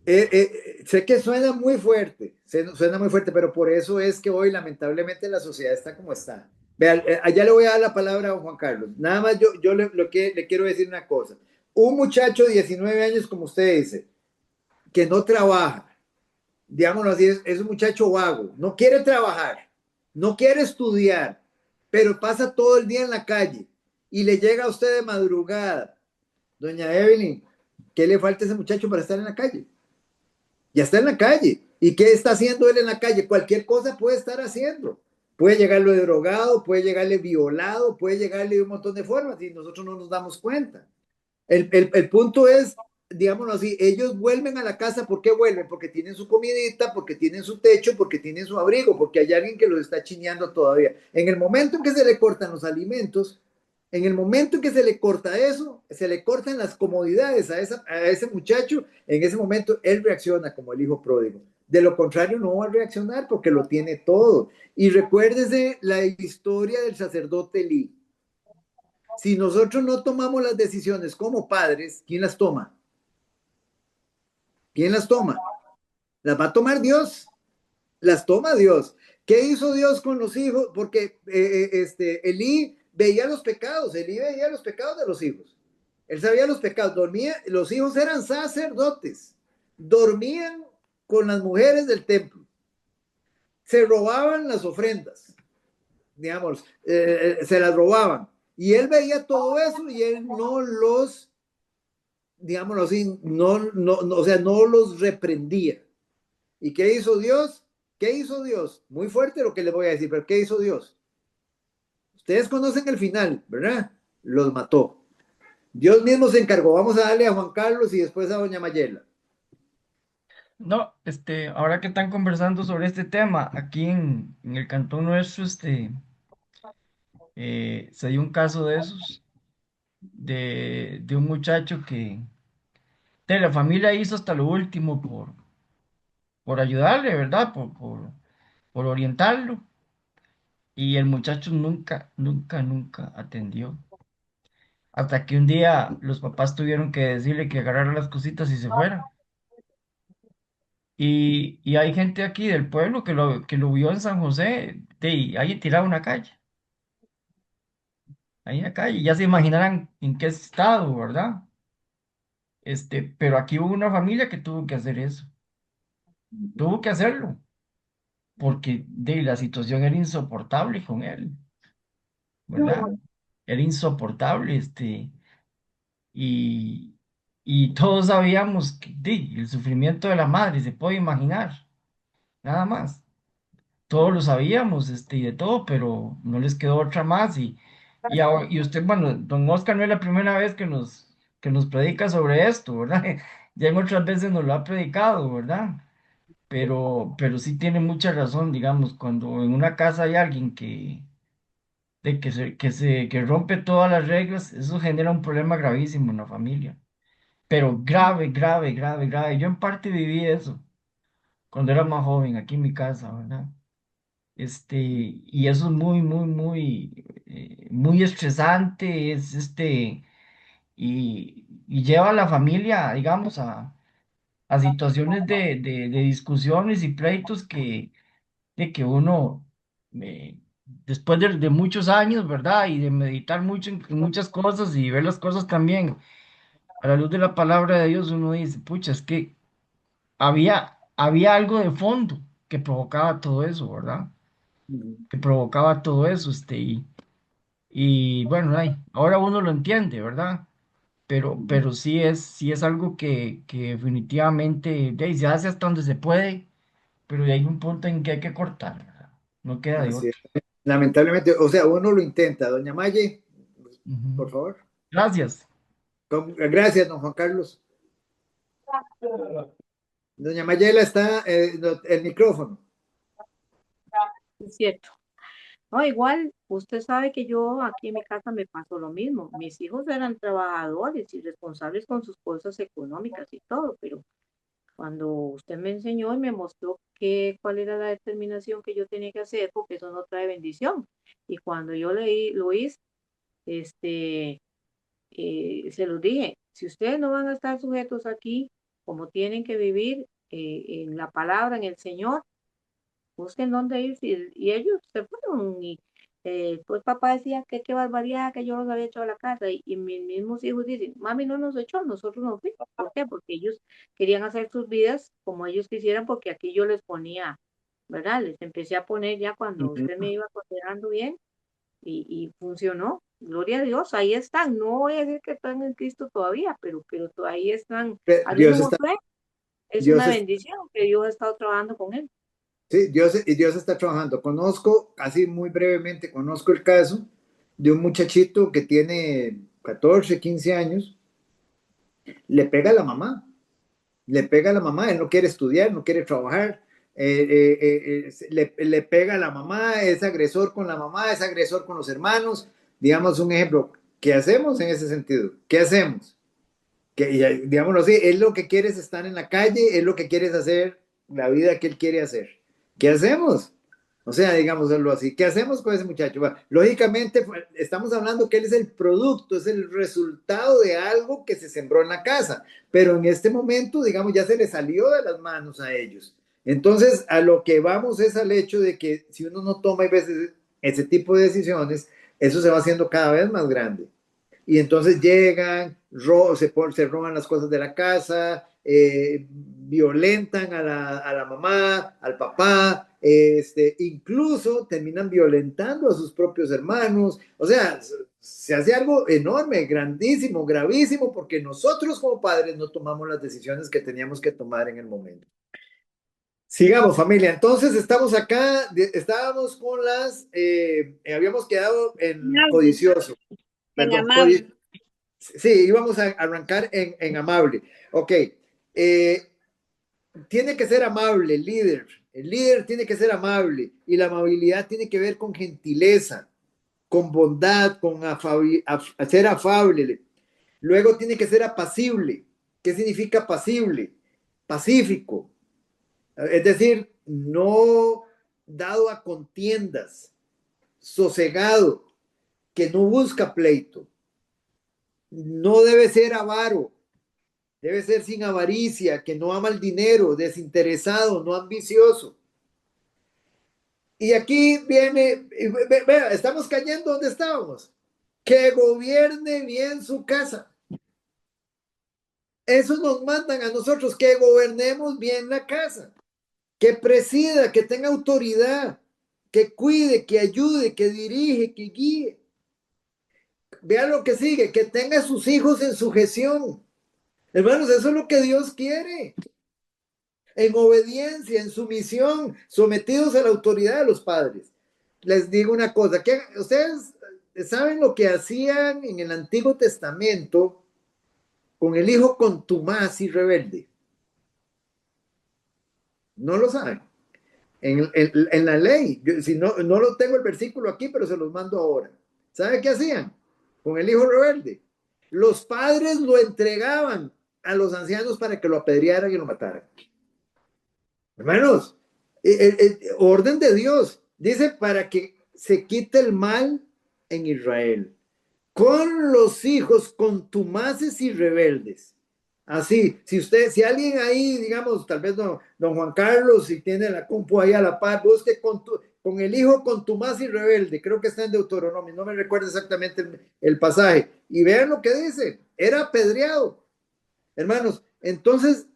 sé que suena muy fuerte, suena muy fuerte, pero por eso es que hoy lamentablemente la sociedad está como está. Vea, allá le voy a dar la palabra a don Juan Carlos. Nada más yo le quiero decir una cosa. Un muchacho de 19 años, como usted dice, que no trabaja, digámoslo así, es un muchacho vago, no quiere trabajar, no quiere estudiar, pero pasa todo el día en la calle y le llega a usted de madrugada, doña Evelyn, ¿qué le falta a ese muchacho para estar en la calle? Ya está en la calle. ¿Y qué está haciendo él en la calle? Cualquier cosa puede estar haciendo. Puede llegarle drogado, puede llegarle violado, puede llegarle de un montón de formas y nosotros no nos damos cuenta. El punto es, digámoslo así, ellos vuelven a la casa. ¿Por qué vuelven? Porque tienen su comidita, porque tienen su techo, porque tienen su abrigo, porque hay alguien que los está chineando todavía. En el momento en que se le cortan los alimentos, en el momento en que se le corta eso, se le cortan las comodidades a ese muchacho, en ese momento él reacciona como el hijo pródigo. De lo contrario, no va a reaccionar porque lo tiene todo. Y recuérdese la historia del sacerdote Elí. Si nosotros no tomamos las decisiones como padres, ¿quién las toma? ¿Quién las toma? Las va a tomar Dios. Las toma Dios. ¿Qué hizo Dios con los hijos? Porque Elí veía los pecados. Elí veía los pecados de los hijos. Él sabía los pecados. Dormía, los hijos eran sacerdotes. Dormían con las mujeres del templo. Se robaban las ofrendas. Digamos, se las robaban. Y él veía todo eso y él no los, digámoslo así, o sea, no los reprendía. ¿Y qué hizo Dios? ¿Qué hizo Dios? Muy fuerte lo que les voy a decir, pero ¿qué hizo Dios? Ustedes conocen el final, ¿verdad? Los mató. Dios mismo se encargó. Vamos a darle a Juan Carlos y después a doña Mayela. No, ahora que están conversando sobre este tema, aquí en el cantón nuestro, se dio un caso de esos, de un muchacho que de la familia hizo hasta lo último por ayudarle, ¿verdad? Por orientarlo. Y el muchacho nunca, nunca, nunca atendió. Hasta que un día los papás tuvieron que decirle que agarrara las cositas y se fuera. Y hay gente aquí del pueblo que lo vio en San José, ahí tirado en una calle. Ahí en la calle. Ya se imaginarán en qué estado, ¿verdad? Pero aquí hubo una familia que tuvo que hacer eso. Tuvo que hacerlo. Porque la situación era insoportable con él, ¿verdad? Era insoportable, y, y todos sabíamos que el sufrimiento de la madre, se puede imaginar, nada más. Todos lo sabíamos, y de todo, pero no les quedó otra más. Y usted, bueno, don Oscar no es la primera vez que nos predica sobre esto, ¿verdad? Ya en otras veces nos lo ha predicado, ¿verdad? Pero sí tiene mucha razón, digamos, cuando en una casa hay alguien que rompe todas las reglas, eso genera un problema gravísimo en la familia. Pero grave, grave, grave, grave. Yo en parte viví eso cuando era más joven, aquí en mi casa, ¿verdad? Y eso es muy, muy, muy, muy estresante, y lleva a la familia, digamos, a situaciones de discusiones y pleitos de que uno, después de muchos años, ¿verdad? Y de meditar mucho en muchas cosas y ver las cosas también a la luz de la palabra de Dios, uno dice, pucha, es que había algo de fondo que provocaba todo eso, ¿verdad? Que provocaba todo eso, y bueno, ahora uno lo entiende, ¿verdad? Pero sí es algo que definitivamente se hace hasta donde se puede, pero hay un punto en que hay que cortar, ¿verdad? No queda de Así es. otro. Lamentablemente, o sea, uno lo intenta. Doña Maye, Ujú. por favor. Gracias. Gracias, don Juan Carlos. Doña Mayela está el micrófono. Es cierto. No, igual, usted sabe que yo aquí en mi casa me pasó lo mismo. Mis hijos eran trabajadores y responsables con sus cosas económicas y todo, pero cuando usted me enseñó y me mostró cuál era la determinación que yo tenía que hacer, porque eso no trae bendición. Y cuando yo lo hice, este, se los dije, si ustedes no van a estar sujetos aquí, como tienen que vivir en la palabra, en el Señor, busquen dónde ir. Y ellos se fueron pues papá decía que qué barbaridad, que yo los había echado a la casa, y mis mismos hijos dicen, mami no nos echó, nosotros nos fuimos. ¿Por qué? Porque ellos querían hacer sus vidas como ellos quisieran, porque aquí yo les ponía, ¿verdad? Les empecé a poner ya cuando usted me iba considerando bien, y funcionó. Gloria a Dios, ahí están. No voy a decir que están en Cristo todavía, pero ahí están. A mí Dios no está, fue, es Dios una es, bendición que Dios ha estado trabajando con él. sí, Dios está trabajando. Conozco, así muy brevemente, conozco el caso de un muchachito que tiene 14, 15 años, le pega a la mamá, le pega a la mamá, él no quiere estudiar, no quiere trabajar, le pega a la mamá, es agresor con la mamá, es agresor con los hermanos. Digamos un ejemplo, ¿qué hacemos en ese sentido? ¿Qué hacemos? Digámoslo así, él lo que quiere es estar en la calle, él lo que quiere es hacer la vida que él quiere hacer. ¿Qué hacemos? O sea, digámoslo así, ¿qué hacemos con ese muchacho? Bueno, lógicamente, estamos hablando que él es el producto, es el resultado de algo que se sembró en la casa, pero en este momento, digamos, ya se le salió de las manos a ellos. Entonces, a lo que vamos es al hecho de que si uno no toma a veces ese tipo de decisiones, eso se va haciendo cada vez más grande. Y entonces llegan, se roban las cosas de la casa, violentan a la mamá, al papá, incluso terminan violentando a sus propios hermanos. O sea, se hace algo enorme, grandísimo, gravísimo, porque nosotros como padres no tomamos las decisiones que teníamos que tomar en el momento. Sigamos, familia. Entonces, estamos acá, estábamos con habíamos quedado en codicioso. En Perdón, amable. sí, íbamos a arrancar en amable. Ok, tiene que ser amable el líder. El líder tiene que ser amable y la amabilidad tiene que ver con gentileza, con bondad, con ser afable. Luego tiene que ser apacible. ¿Qué significa apacible? Pacífico. Es decir, no dado a contiendas, sosegado, que no busca pleito. No debe ser avaro, debe ser sin avaricia, que no ama el dinero, desinteresado, no ambicioso. Y aquí viene, vea, estamos cayendo donde estábamos. Que gobierne bien su casa. Eso nos mandan a nosotros, que gobernemos bien la casa. Que presida, que tenga autoridad, que cuide, que ayude, que dirige, que guíe. Vean lo que sigue, que tenga a sus hijos en sujeción. Hermanos, eso es lo que Dios quiere. En obediencia, en sumisión, sometidos a la autoridad de los padres. Les digo una cosa, que ustedes saben lo que hacían en el Antiguo Testamento con el hijo contumaz y rebelde. No lo saben. En la ley, si no lo tengo el versículo aquí, pero se los mando ahora. ¿Sabe qué hacían con el hijo rebelde? Los padres lo entregaban a los ancianos para que lo apedrearan y lo mataran. Hermanos, orden de Dios. Dice para que se quite el mal en Israel. Con los hijos contumaces y rebeldes. Así, si alguien ahí, digamos, tal vez don Juan Carlos, si tiene la compu ahí a la par, busque con el hijo contumaz y rebelde, creo que está en Deuteronomio, no me recuerdo exactamente el pasaje, y vean lo que dice, era apedreado. Hermanos, entonces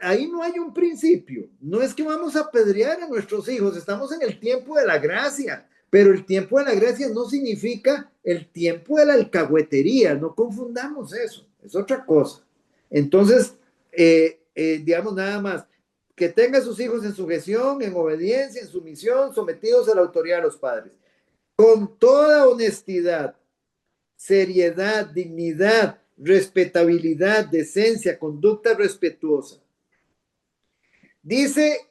ahí no hay un principio, no es que vamos a apedrear a nuestros hijos, estamos en el tiempo de la gracia, pero el tiempo de la gracia no significa el tiempo de la alcahuetería, no confundamos eso, es otra cosa. Entonces, digamos nada más, que tenga a sus hijos en sujeción, en obediencia, en sumisión, sometidos a la autoridad de los padres, con toda honestidad, seriedad, dignidad, respetabilidad, decencia, conducta respetuosa. Dice,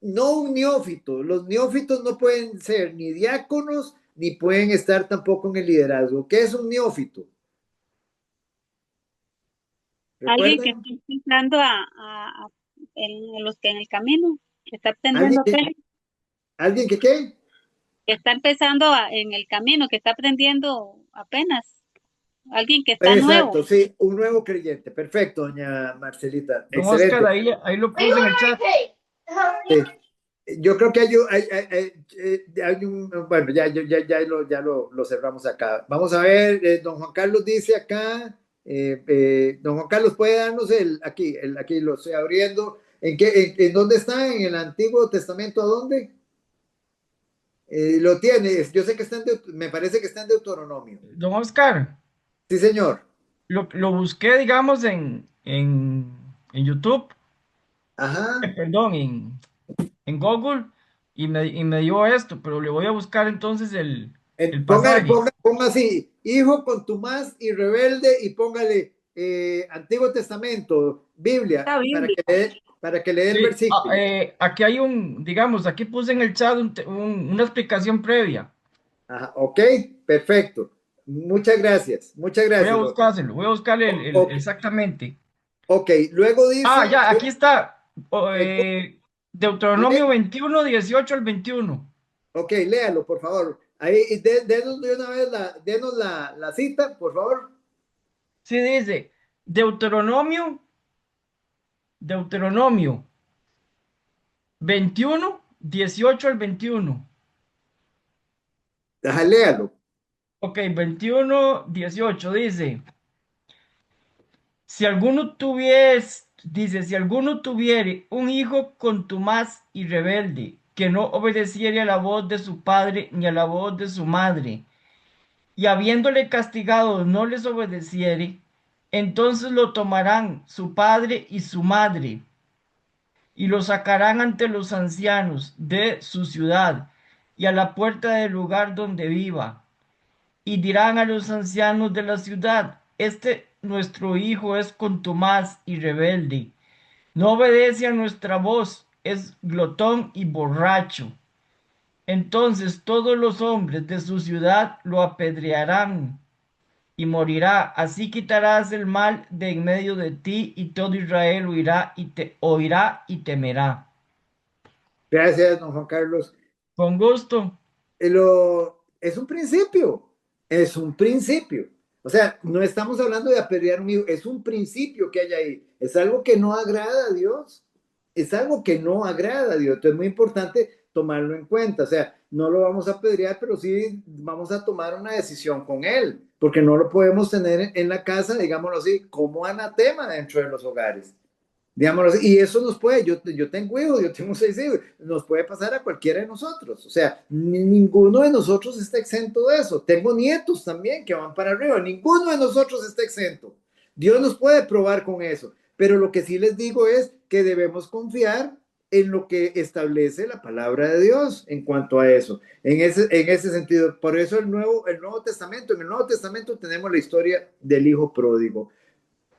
no un neófito, los neófitos no pueden ser ni diáconos, ni pueden estar tampoco en el liderazgo. ¿Qué es un neófito? Alguien que ¿Recuerdan? está empezando en los que en el camino, que está ¿Alguien aprendiendo que, apenas, ¿alguien que qué? que está empezando en el camino, que está aprendiendo apenas, alguien que está nuevo. Exacto, sí, un nuevo creyente. Perfecto, doña Marcelita. Don Oscar, Excelente. ahí lo puse en el chat. Sí. Yo creo que hay bueno, lo cerramos acá. Vamos a ver, don Juan Carlos dice acá, don Juan Carlos, ¿puede darnos aquí lo estoy abriendo, en dónde está? ¿En el Antiguo Testamento? ¿A dónde? Lo tiene, yo sé que me parece que está en Deuteronomio. Don Oscar, Sí, señor. lo busqué, digamos, en YouTube, Ajá. perdón, en Google, y me dio esto, pero le voy a buscar entonces el pasaje. Ponga así, hijo contumaz y rebelde, y póngale Antiguo Testamento, Biblia, La Biblia. para que le dé el Sí, versículo. aquí hay digamos, aquí puse en el chat una explicación previa. Ajá, ok, perfecto. Muchas gracias. Voy a buscarle exactamente. Ok, luego dice, Ya, aquí está. eh, Deuteronomio 21 18 al 21. ok, léalo, por favor. Ahí, y denos de una vez denos la cita, por favor. Sí, dice, Deuteronomio 21 18 al 21. Ajá, léalo. Ok, 21 18 dice, si alguno tuviere un hijo contumaz y rebelde, que no obedeciere a la voz de su padre ni a la voz de su madre, y habiéndole castigado no les obedeciere, entonces lo tomarán su padre y su madre, y lo sacarán ante los ancianos de su ciudad y a la puerta del lugar donde viva, y dirán a los ancianos de la ciudad, este nuestro hijo es contumaz y rebelde, no obedece a nuestra voz, es glotón y borracho. Entonces todos los hombres de su ciudad lo apedrearán y morirá. Así quitarás el mal de en medio de ti, y todo Israel oirá y temerá. Gracias, don Juan Carlos. Con gusto. Es un principio, es un principio. O sea, no estamos hablando de apedrear un hijo, es un principio que hay ahí. Es algo que no agrada a Dios. Es algo que no agrada a Dios. Entonces es muy importante tomarlo en cuenta. O sea, no lo vamos a apedrear, pero sí vamos a tomar una decisión con él, porque no lo podemos tener en la casa, digámoslo así, como anatema dentro de los hogares. Digámoslo así, y eso nos puede, yo tengo hijos, yo tengo 6 hijos, nos puede pasar a cualquiera de nosotros. O sea, ninguno de nosotros está exento de eso. Tengo nietos también que van para arriba, ninguno de nosotros está exento. Dios nos puede probar con eso, pero lo que sí les digo es que debemos confiar en lo que establece la palabra de Dios en cuanto a eso. En ese sentido, por eso el Nuevo Testamento, en el Nuevo Testamento tenemos la historia del hijo pródigo.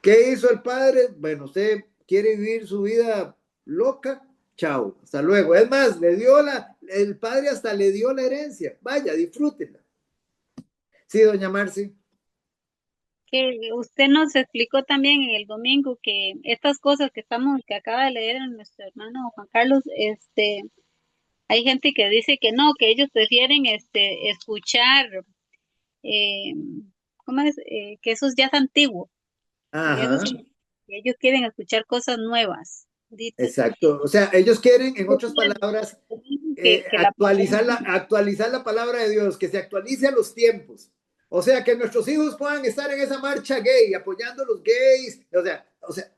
¿Qué hizo el padre? Bueno, usted quiere vivir su vida loca, chao, hasta luego. Es más, el padre hasta le dio la herencia. Vaya, disfrútenla. Sí, doña Marci. Que usted nos explicó también en el domingo que estas cosas que acaba de leer a nuestro hermano Juan Carlos, hay gente que dice que no, que ellos prefieren escuchar, eh, ¿cómo es? Que eso ya es antiguo, que eso Ajá, que ellos quieren escuchar cosas nuevas, dice. exacto. O sea, ellos quieren, en otras palabras, Que la palabra actualizar la palabra de Dios, que se actualice a los tiempos. O sea, que nuestros hijos puedan estar en esa marcha gay, apoyando a los gays. O sea,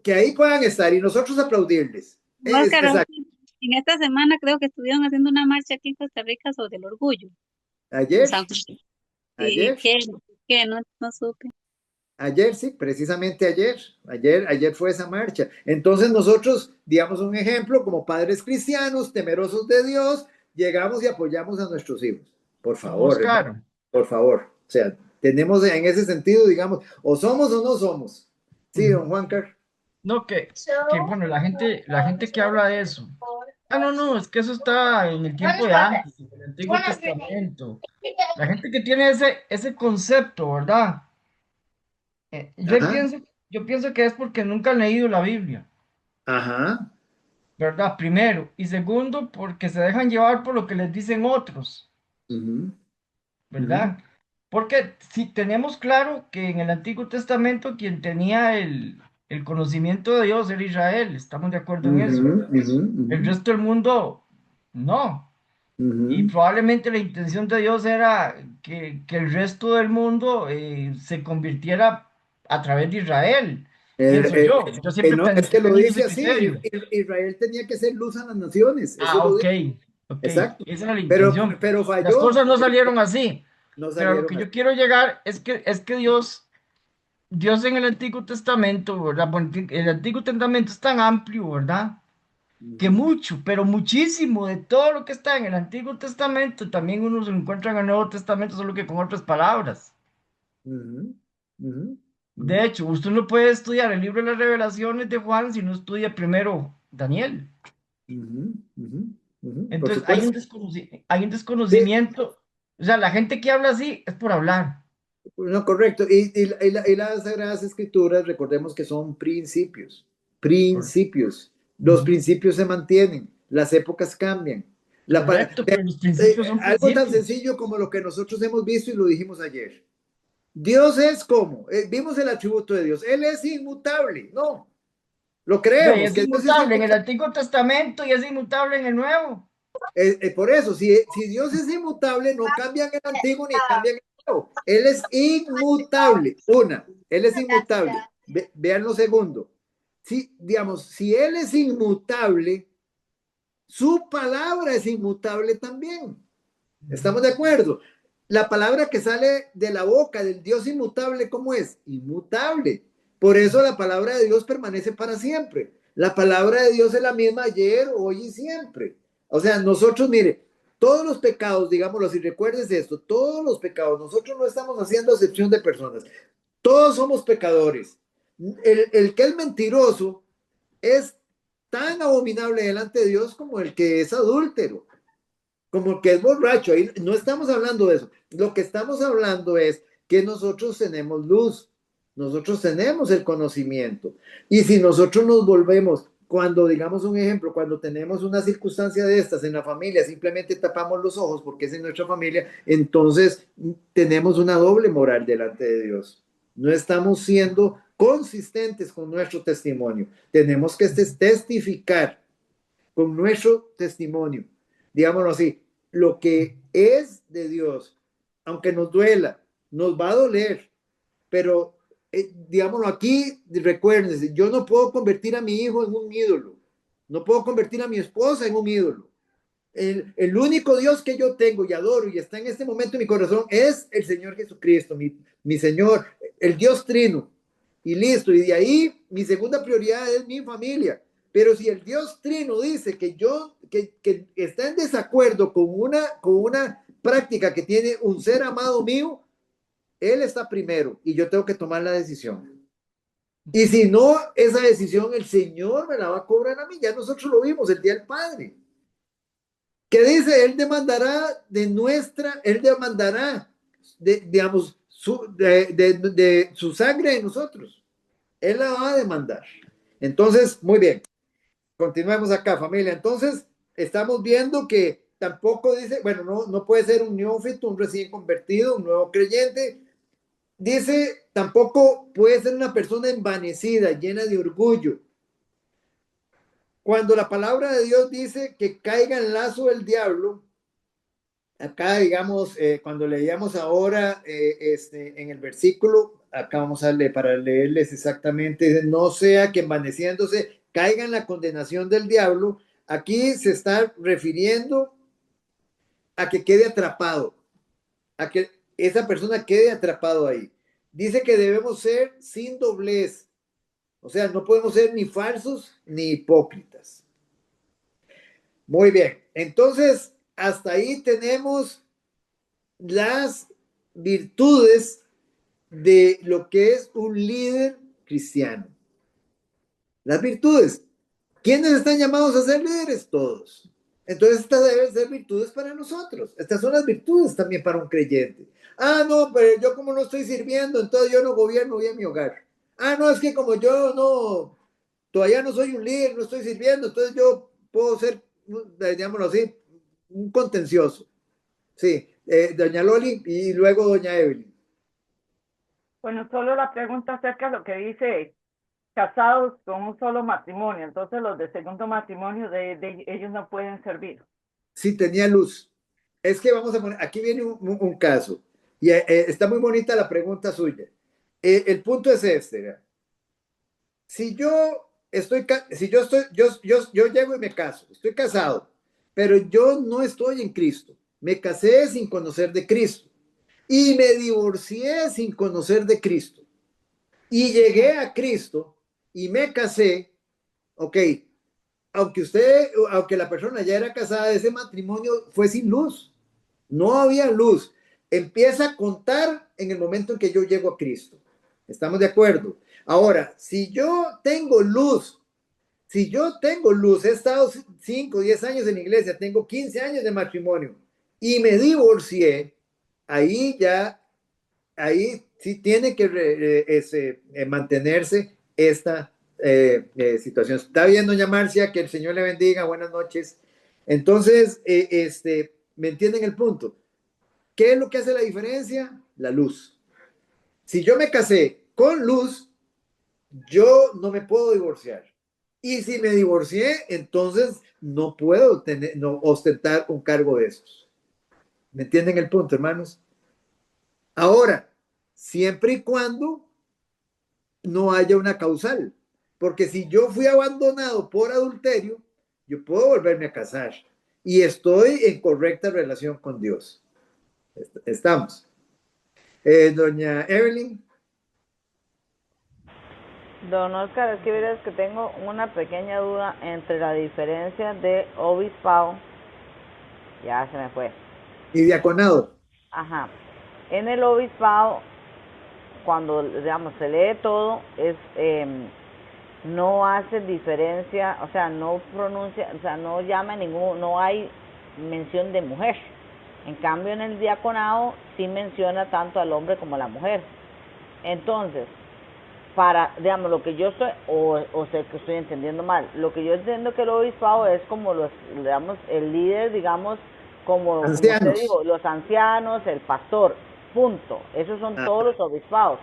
que ahí puedan estar y nosotros aplaudirles. Oscar, Exacto. en esta semana creo que estuvieron haciendo una marcha aquí en Costa Rica sobre el orgullo. En Ayer, San Juan. Y ayer. que no supe. Ayer, sí, precisamente ayer fue esa marcha. Entonces nosotros, digamos un ejemplo, como padres cristianos, temerosos de Dios, llegamos y apoyamos a nuestros hijos. Por Don favor, hermano, Oscar, por favor. O sea, tenemos en ese sentido, digamos, o somos o no somos. Sí, don Juancar. no, bueno, la gente que habla de eso. No, es que eso está en el tiempo de antes, en el Antiguo Testamento. La gente que tiene ese concepto, ¿verdad? Ajá, Yo pienso que es porque nunca han leído la Biblia, ajá. ¿verdad? Primero. Y segundo, porque se dejan llevar por lo que les dicen otros, Ujú, ujú. ¿verdad? Porque si tenemos claro que en el Antiguo Testamento quien tenía el conocimiento de Dios era Israel, estamos de acuerdo en eso. Ujú, ujú, El ujú, resto del mundo, no. Y ujú. probablemente la intención de Dios era que el resto del mundo se convirtiera a través de Israel. Pienso yo. Yo siempre No, es que lo tenía ese dice así, criterio. Israel tenía que ser luz a las naciones, eso Ah, lo ok, dice, ok. exacto, Esa era la pero, intención. pero Las falló, cosas no salieron así. no Pero a lo salieron que así. yo quiero llegar es que Dios en el Antiguo Testamento, ¿verdad? Porque el Antiguo Testamento es tan amplio, ¿verdad? Que Ujú, mucho, pero muchísimo de todo lo que está en el Antiguo Testamento también uno se lo encuentra en el Nuevo Testamento, solo que con otras palabras. ujú, ujú, De ujú, hecho, usted no puede estudiar el libro de las Revelaciones de Juan si no estudia primero Daniel. ujú, ujú, ujú, por Entonces, supuesto. hay un Sí, desconocimiento. O sea, la gente que habla así es por hablar. no, correcto. Y las Sagradas Escrituras, recordemos que son principios, principios. Los Ujú. principios se mantienen, las épocas cambian. Correcto, Vea, pero los principios son algo tan principios. sencillo como lo que nosotros hemos visto y lo dijimos ayer. Dios es como, vimos el atributo de Dios, Él es inmutable, no, lo Ve, creemos, es que Dios es inmutable en el inmutable. Antiguo Testamento y es inmutable en el Nuevo. Por eso, si Dios es inmutable, no cambia en el antiguo ni cambia en el nuevo. Él es inmutable. Él es inmutable. Vean lo segundo. Si, digamos, si Él es inmutable, su palabra es inmutable también. ¿Estamos de acuerdo? La palabra que sale de la boca del Dios inmutable, ¿cómo es? Inmutable. Por eso la palabra de Dios permanece para siempre. La palabra de Dios es la misma ayer, hoy y siempre. O sea, nosotros, mire, todos los pecados, digámoslo así, recuerdes esto, todos los pecados, nosotros no estamos haciendo acepción de personas. Todos somos pecadores. El que es mentiroso es tan abominable delante de Dios como el que es adúltero, como que es borracho. Ahí no estamos hablando de eso. Lo que estamos hablando es que nosotros tenemos luz, nosotros tenemos el conocimiento. Y si nosotros nos volvemos, cuando digamos un ejemplo, cuando tenemos una circunstancia de estas en la familia, simplemente tapamos los ojos porque es en nuestra familia, entonces tenemos una doble moral delante de Dios. No estamos siendo consistentes con nuestro testimonio. Tenemos que testificar con nuestro testimonio, digámoslo así, lo que es de Dios, aunque nos duela, nos va a doler, pero digámoslo aquí, recuérdense, yo no puedo convertir a mi hijo en un ídolo, no puedo convertir a mi esposa en un ídolo. El único Dios que yo tengo y adoro y está en este momento en mi corazón es el Señor Jesucristo, mi Señor, el Dios Trino. Y listo, y de ahí mi segunda prioridad es mi familia. Pero si el Dios Trino dice que está en desacuerdo con una práctica que tiene un ser amado mío, Él está primero y yo tengo que tomar la decisión. Y si no, esa decisión el Señor me la va a cobrar a mí. Ya nosotros lo vimos el día del Padre. ¿Qué dice? Él demandará, digamos, de su sangre de nosotros. Él la va a demandar. Entonces, muy bien, continuemos acá, familia. Entonces, estamos viendo que tampoco dice, bueno, no puede ser un neófito, un recién convertido, un nuevo creyente. Dice, tampoco puede ser una persona envanecida, llena de orgullo. Cuando la palabra de Dios dice que caiga en lazo del diablo, acá, digamos, cuando leíamos ahora en el versículo, acá vamos a leer para leerles exactamente, dice, no sea que envaneciéndose caiga en la condenación del diablo. Aquí se está refiriendo a que quede atrapado, a que esa persona quede atrapado ahí. Dice que debemos ser sin doblez, o sea, no podemos ser ni falsos ni hipócritas. Muy bien, entonces hasta ahí tenemos las virtudes de lo que es un líder cristiano. Las virtudes. ¿Quiénes están llamados a ser líderes? Todos. Entonces estas deben ser virtudes para nosotros. Estas son las virtudes también para un creyente. Ah, no, pero yo como no estoy sirviendo, entonces yo no gobierno bien mi hogar. Ah, no, es que como yo no, todavía no soy un líder, no estoy sirviendo, entonces yo puedo ser, digámoslo así, un contencioso. Sí, doña Loli y luego doña Evelyn. Bueno, solo la pregunta acerca de lo que dice casados con un solo matrimonio, entonces los de segundo matrimonio de ellos no pueden servir. Sí, tenía luz. Es que vamos a poner, aquí viene un caso, y está muy bonita la pregunta suya. El punto es este, ¿verdad? Si yo estoy, si yo estoy, yo llego y me caso, estoy casado, pero yo no estoy en Cristo. Me casé sin conocer de Cristo y me divorcié sin conocer de Cristo y llegué a Cristo y me casé, ok, aunque la persona ya era casada, ese matrimonio fue sin luz, no había luz. Empieza a contar en el momento en que yo llego a Cristo. ¿Estamos de acuerdo? Ahora, si yo tengo luz, he estado 5, 10 años en la iglesia, tengo 15 años de matrimonio y me divorcié, ahí sí tiene que mantenerse esta situación. Está bien, doña Marcia, que el Señor le bendiga, buenas noches. Entonces, ¿me entienden el punto? ¿Qué es lo que hace la diferencia? La luz. Si yo me casé con luz, yo no me puedo divorciar. Y si me divorcié, entonces no puedo ostentar un cargo de esos. ¿Me entienden el punto, hermanos? Ahora, siempre y cuando no haya una causal. Porque si yo fui abandonado por adulterio, yo puedo volverme a casar y estoy en correcta relación con Dios. Estamos. Doña Evelyn. Don Oscar, es que verás que tengo una pequeña duda entre la diferencia de obispado, ya se me fue. Y diaconado. Ajá. En el obispado, cuando digamos se lee todo, no hace diferencia, o sea, no pronuncia, o sea, no llama no hay mención de mujer. En cambio, en el diaconado sí menciona tanto al hombre como a la mujer. Entonces, digamos, lo que yo estoy, o sé que estoy entendiendo mal, lo que yo entiendo que el obispado es como digamos, el líder, digamos, como usted dijo, los ancianos, el pastor, punto. Esos son todos los obispados.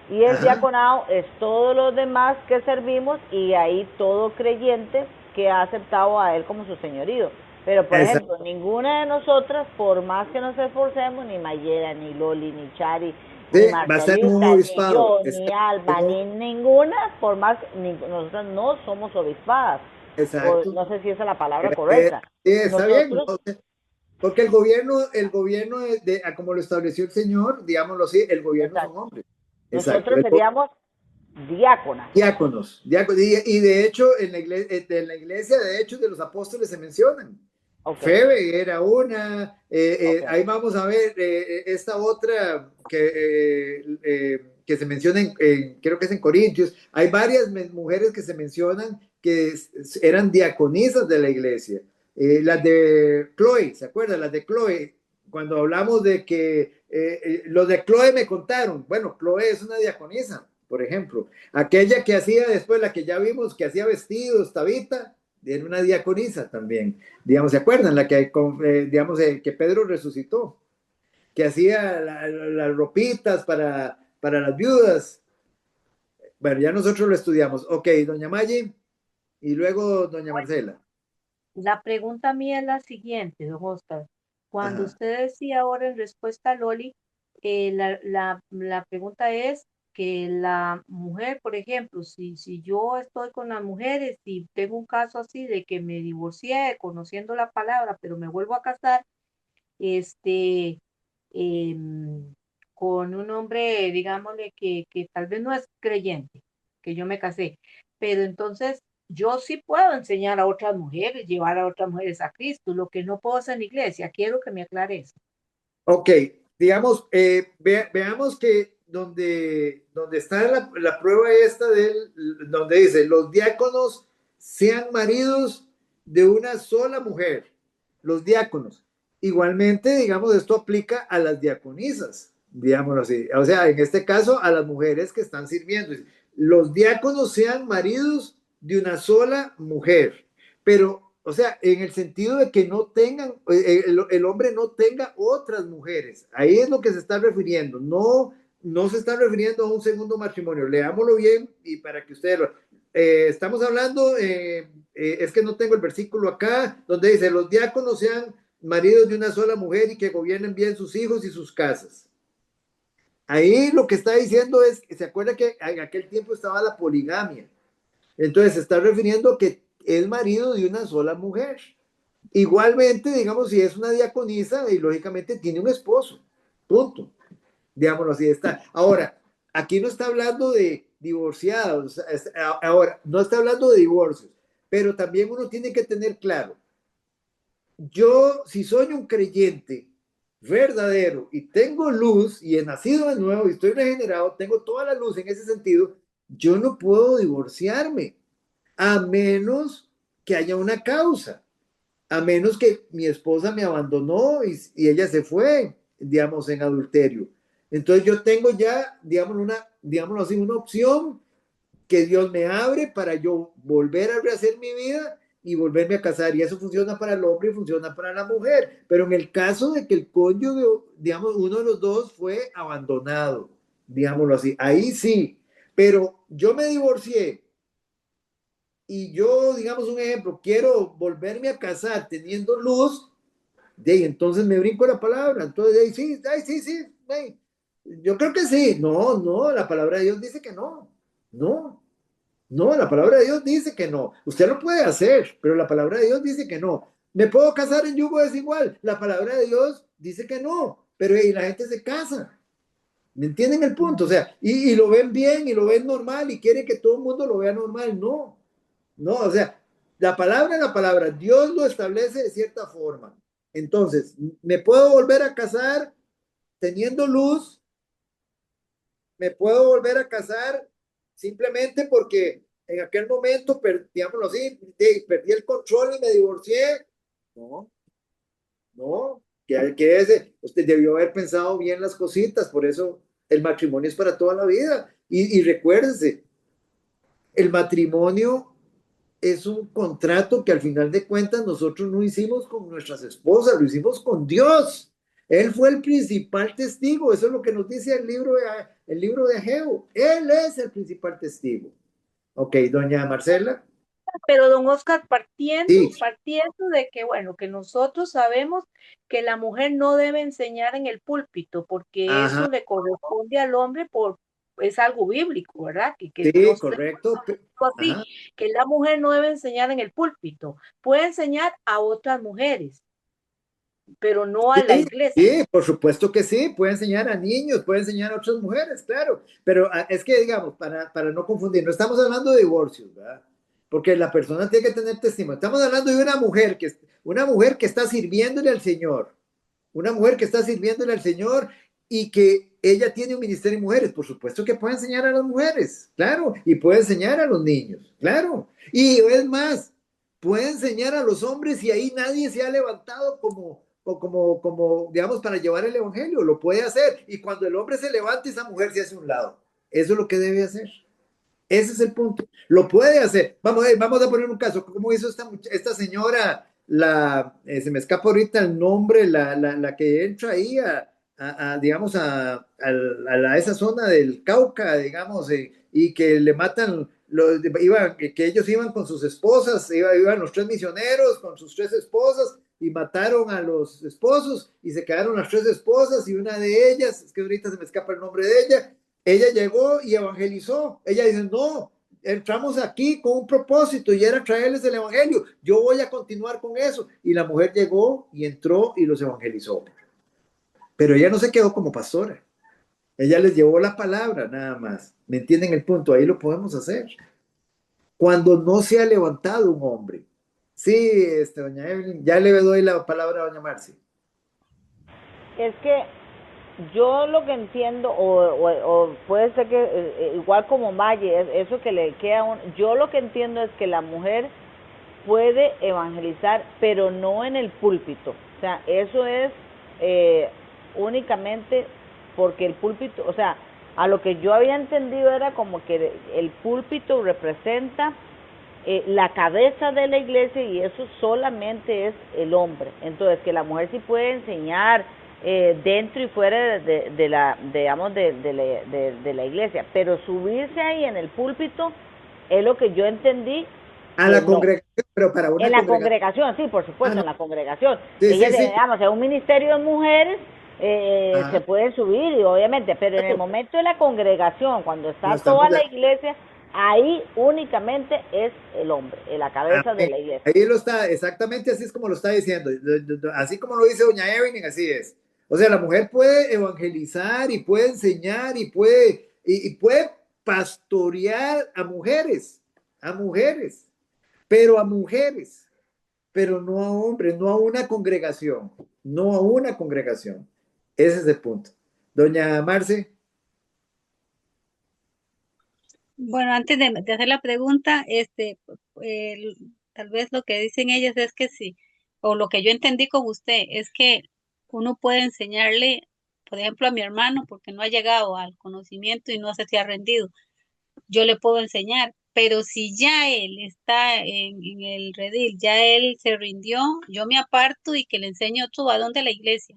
Y el diaconado es todos los demás que servimos y ahí todo creyente que ha aceptado a él como su señorío. Pero, por ejemplo, ninguna de nosotras, por más que nos esforcemos, ni Mayera, ni Loli, ni Chari, ni Marcelita, ni yo, ni Alba, ni ninguna, por más, nosotros no somos obispadas. Exacto. No sé si esa es la palabra correcta. Está bien, ¿no? Porque el gobierno como lo estableció el Señor, digámoslo así, el gobierno son hombres. Nosotros seríamos diáconas. Diáconos. Y de hecho, en la iglesia, de hecho, de los apóstoles se mencionan. Febe era una, ahí vamos a ver esta otra que se menciona, creo que es en Corintios, hay varias mujeres que se mencionan que eran diaconisas de la iglesia. Las de Chloe, ¿se acuerdan? Las de Chloe, cuando hablamos de que los de Chloe me contaron, bueno, Chloe es una diaconisa, por ejemplo, aquella que hacía después, la que ya vimos que hacía vestidos, Tabita, era una diaconisa también, digamos, ¿se acuerdan? La que, digamos, que Pedro resucitó, que hacía las ropitas para las viudas. Bueno, ya nosotros lo estudiamos. Ok, doña Maggi, y luego doña Marcela. La pregunta mía es la siguiente, don Oscar. Cuando usted decía ahora en respuesta a Loli, la pregunta es que la mujer, por ejemplo, si yo estoy con las mujeres y tengo un caso así de que me divorcié conociendo la palabra, pero me vuelvo a casar, con un hombre, digámosle, que tal vez no es creyente, que yo me casé, pero entonces yo sí puedo enseñar a otras mujeres, llevar a otras mujeres a Cristo, lo que no puedo hacer en la iglesia. Quiero que me aclare eso. Ok, digamos, veamos que donde está la prueba esta donde dice, los diáconos sean maridos de una sola mujer, los diáconos. Igualmente, digamos, esto aplica a las diaconisas, digámoslo así. O sea, en este caso, a las mujeres que están sirviendo. Los diáconos sean maridos de una sola mujer, pero o sea, en el sentido de que no tengan, el hombre no tenga otras mujeres. Ahí es lo que se está refiriendo. No no se está refiriendo a un segundo matrimonio. Leámoslo bien y para que ustedes lo... estamos hablando, es que no tengo el versículo acá, donde dice, los diáconos sean maridos de una sola mujer y que gobiernen bien sus hijos y sus casas. Ahí lo que está diciendo es, se acuerda que en aquel tiempo estaba la poligamia. Entonces se está refiriendo a que es marido de una sola mujer. Igualmente, digamos, si es una diaconisa y lógicamente tiene un esposo. Punto. Digámoslo así está. Ahora, aquí no está hablando de divorciados, ahora, no está hablando de divorcios, pero también uno tiene que tener claro, yo si soy un creyente verdadero y tengo luz y he nacido de nuevo y estoy regenerado, tengo toda la luz en ese sentido, yo no puedo divorciarme a menos que haya una causa, a menos que mi esposa me abandonó y ella se fue, digamos, en adulterio. Entonces yo tengo ya, digámoslo así, una opción que Dios me abre para yo volver a rehacer mi vida y volverme a casar. Y eso funciona para el hombre y funciona para la mujer. Pero en el caso de que el cónyuge, digamos, uno de los dos fue abandonado, digámoslo así, ahí sí. Pero yo me divorcié y yo, digamos un ejemplo, quiero volverme a casar teniendo luz, de ahí entonces me brinco la palabra. Entonces, de ahí sí. De ahí. Yo creo que sí. No, la palabra de Dios dice que no. No, la palabra de Dios dice que no. Usted lo puede hacer, pero la palabra de Dios dice que no. ¿Me puedo casar en yugo desigual? La palabra de Dios dice que no, pero y la gente se casa. ¿Me entienden el punto? O sea, y lo ven bien y lo ven normal y quieren que todo el mundo lo vea normal. No, o sea, la palabra es la palabra. Dios lo establece de cierta forma. Entonces, ¿me puedo volver a casar teniendo luz? ¿Me puedo volver a casar simplemente porque en aquel momento, digámoslo así, perdí el control y me divorcié? No, usted debió haber pensado bien las cositas, por eso el matrimonio es para toda la vida. Y recuérdense, el matrimonio es un contrato que al final de cuentas nosotros no hicimos con nuestras esposas, lo hicimos con Dios. Él fue el principal testigo, eso es lo que nos dice el libro de Ageo. Él es el principal testigo. Ok, doña Marcela. Pero don Oscar, Sí. partiendo de que, bueno, que nosotros sabemos que la mujer no debe enseñar en el púlpito, porque Ajá. eso le corresponde al hombre es algo bíblico, ¿verdad? Que Sí, Dios correcto. así, Ajá. que la mujer no debe enseñar en el púlpito, puede enseñar a otras mujeres, pero no a la iglesia. Sí, por supuesto que sí, puede enseñar a niños, puede enseñar a otras mujeres, claro, pero es que digamos, para no confundir, no estamos hablando de divorcios, ¿verdad? Porque la persona tiene que tener testimonio. Estamos hablando de una mujer que está sirviéndole al Señor, una mujer que está sirviéndole al Señor y que ella tiene un ministerio de mujeres, por supuesto que puede enseñar a las mujeres, claro, y puede enseñar a los niños, claro, y es más, puede enseñar a los hombres y ahí nadie se ha levantado como, digamos, para llevar el evangelio, lo puede hacer, y cuando el hombre se levanta, esa mujer se hace a un lado, eso es lo que debe hacer. Ese es el punto. Lo puede hacer. Vamos a poner un caso. ¿Cómo hizo esta señora? Se me escapa ahorita el nombre, la que entra ahí digamos, a esa zona del Cauca, digamos, y que le matan, que ellos iban con sus esposas, iban los 3 misioneros con sus 3 esposas y mataron a los esposos y se quedaron las 3 esposas y una de ellas, es que ahorita se me escapa el nombre de ella llegó y evangelizó. Ella dice, no, entramos aquí con un propósito y era traerles el evangelio. Yo voy a continuar con eso. Y la mujer llegó y entró y los evangelizó. Pero ella no se quedó como pastora. Ella les llevó la palabra nada más. ¿Me entienden el punto? Ahí lo podemos hacer. Cuando no se ha levantado un hombre. Sí, doña Evelyn, ya le doy la palabra a doña Marci. Es que yo lo que entiendo, o puede ser que igual como Maye, eso que le queda a uno, yo lo que entiendo es que la mujer puede evangelizar, pero no en el púlpito. O sea, eso es únicamente porque el púlpito, o sea, a lo que yo había entendido era como que el púlpito representa la cabeza de la iglesia y eso solamente es el hombre. Entonces, que la mujer sí puede enseñar dentro y fuera de la, digamos, de la iglesia, pero subirse ahí en el púlpito es lo que yo entendí A que la no. congregación, pero para una En la congregación. congregación, sí, por supuesto, Ah, no. en la congregación. Sí, Ellas, sí, sí. digamos, en un ministerio de mujeres Ajá. se pueden subir, y obviamente, pero en el momento de la congregación, cuando No está estamos toda de- la iglesia, ahí únicamente es el hombre, la cabeza de la iglesia. Ahí lo está, exactamente así es como lo está diciendo. Así como lo dice doña Evelyn, así es. O sea, la mujer puede evangelizar y puede enseñar y puede pastorear a mujeres, pero no a hombres, no a una congregación, no a una congregación. Ese es el punto. Doña Marce. Bueno, antes de hacer la pregunta, el- tal vez lo que dicen ellas es que sí, o lo que yo entendí con usted, es que uno puede enseñarle, por ejemplo, a mi hermano, porque no ha llegado al conocimiento y no se ha rendido. Yo le puedo enseñar, pero si ya él está en el redil, ya él se rindió, yo me aparto y que le enseñe a otro varón de la iglesia.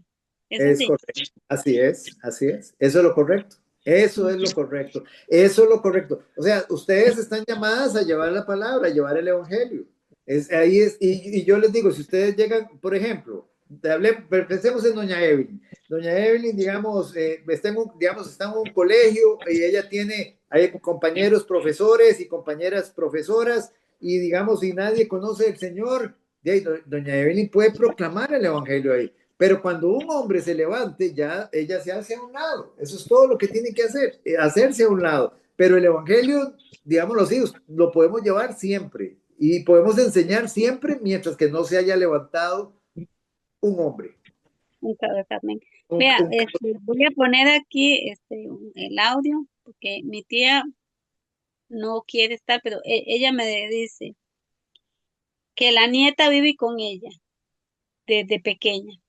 Es Es así. correcto, así es, así es. Eso es lo correcto. Eso es lo correcto. Eso es lo correcto. O sea, ustedes están llamadas a llevar la palabra, a llevar el evangelio. Ahí es, y yo les digo, si ustedes llegan, por ejemplo, pensemos en doña Evelyn. Doña Evelyn, digamos, está en un colegio y ella hay compañeros profesores y compañeras profesoras, y digamos, si nadie conoce al Señor, de ahí, doña Evelyn puede proclamar el evangelio ahí. Pero cuando un hombre se levante, ya ella se hace a un lado. Eso es todo lo que tiene que hacer, hacerse a un lado. Pero el evangelio, digámoslo así, lo podemos llevar siempre y podemos enseñar siempre mientras que no se haya levantado un hombre. Un Carmen. Un- Vea, un- voy a poner aquí el audio, porque mi tía no quiere estar, pero ella me dice que la nieta vive con ella desde pequeña.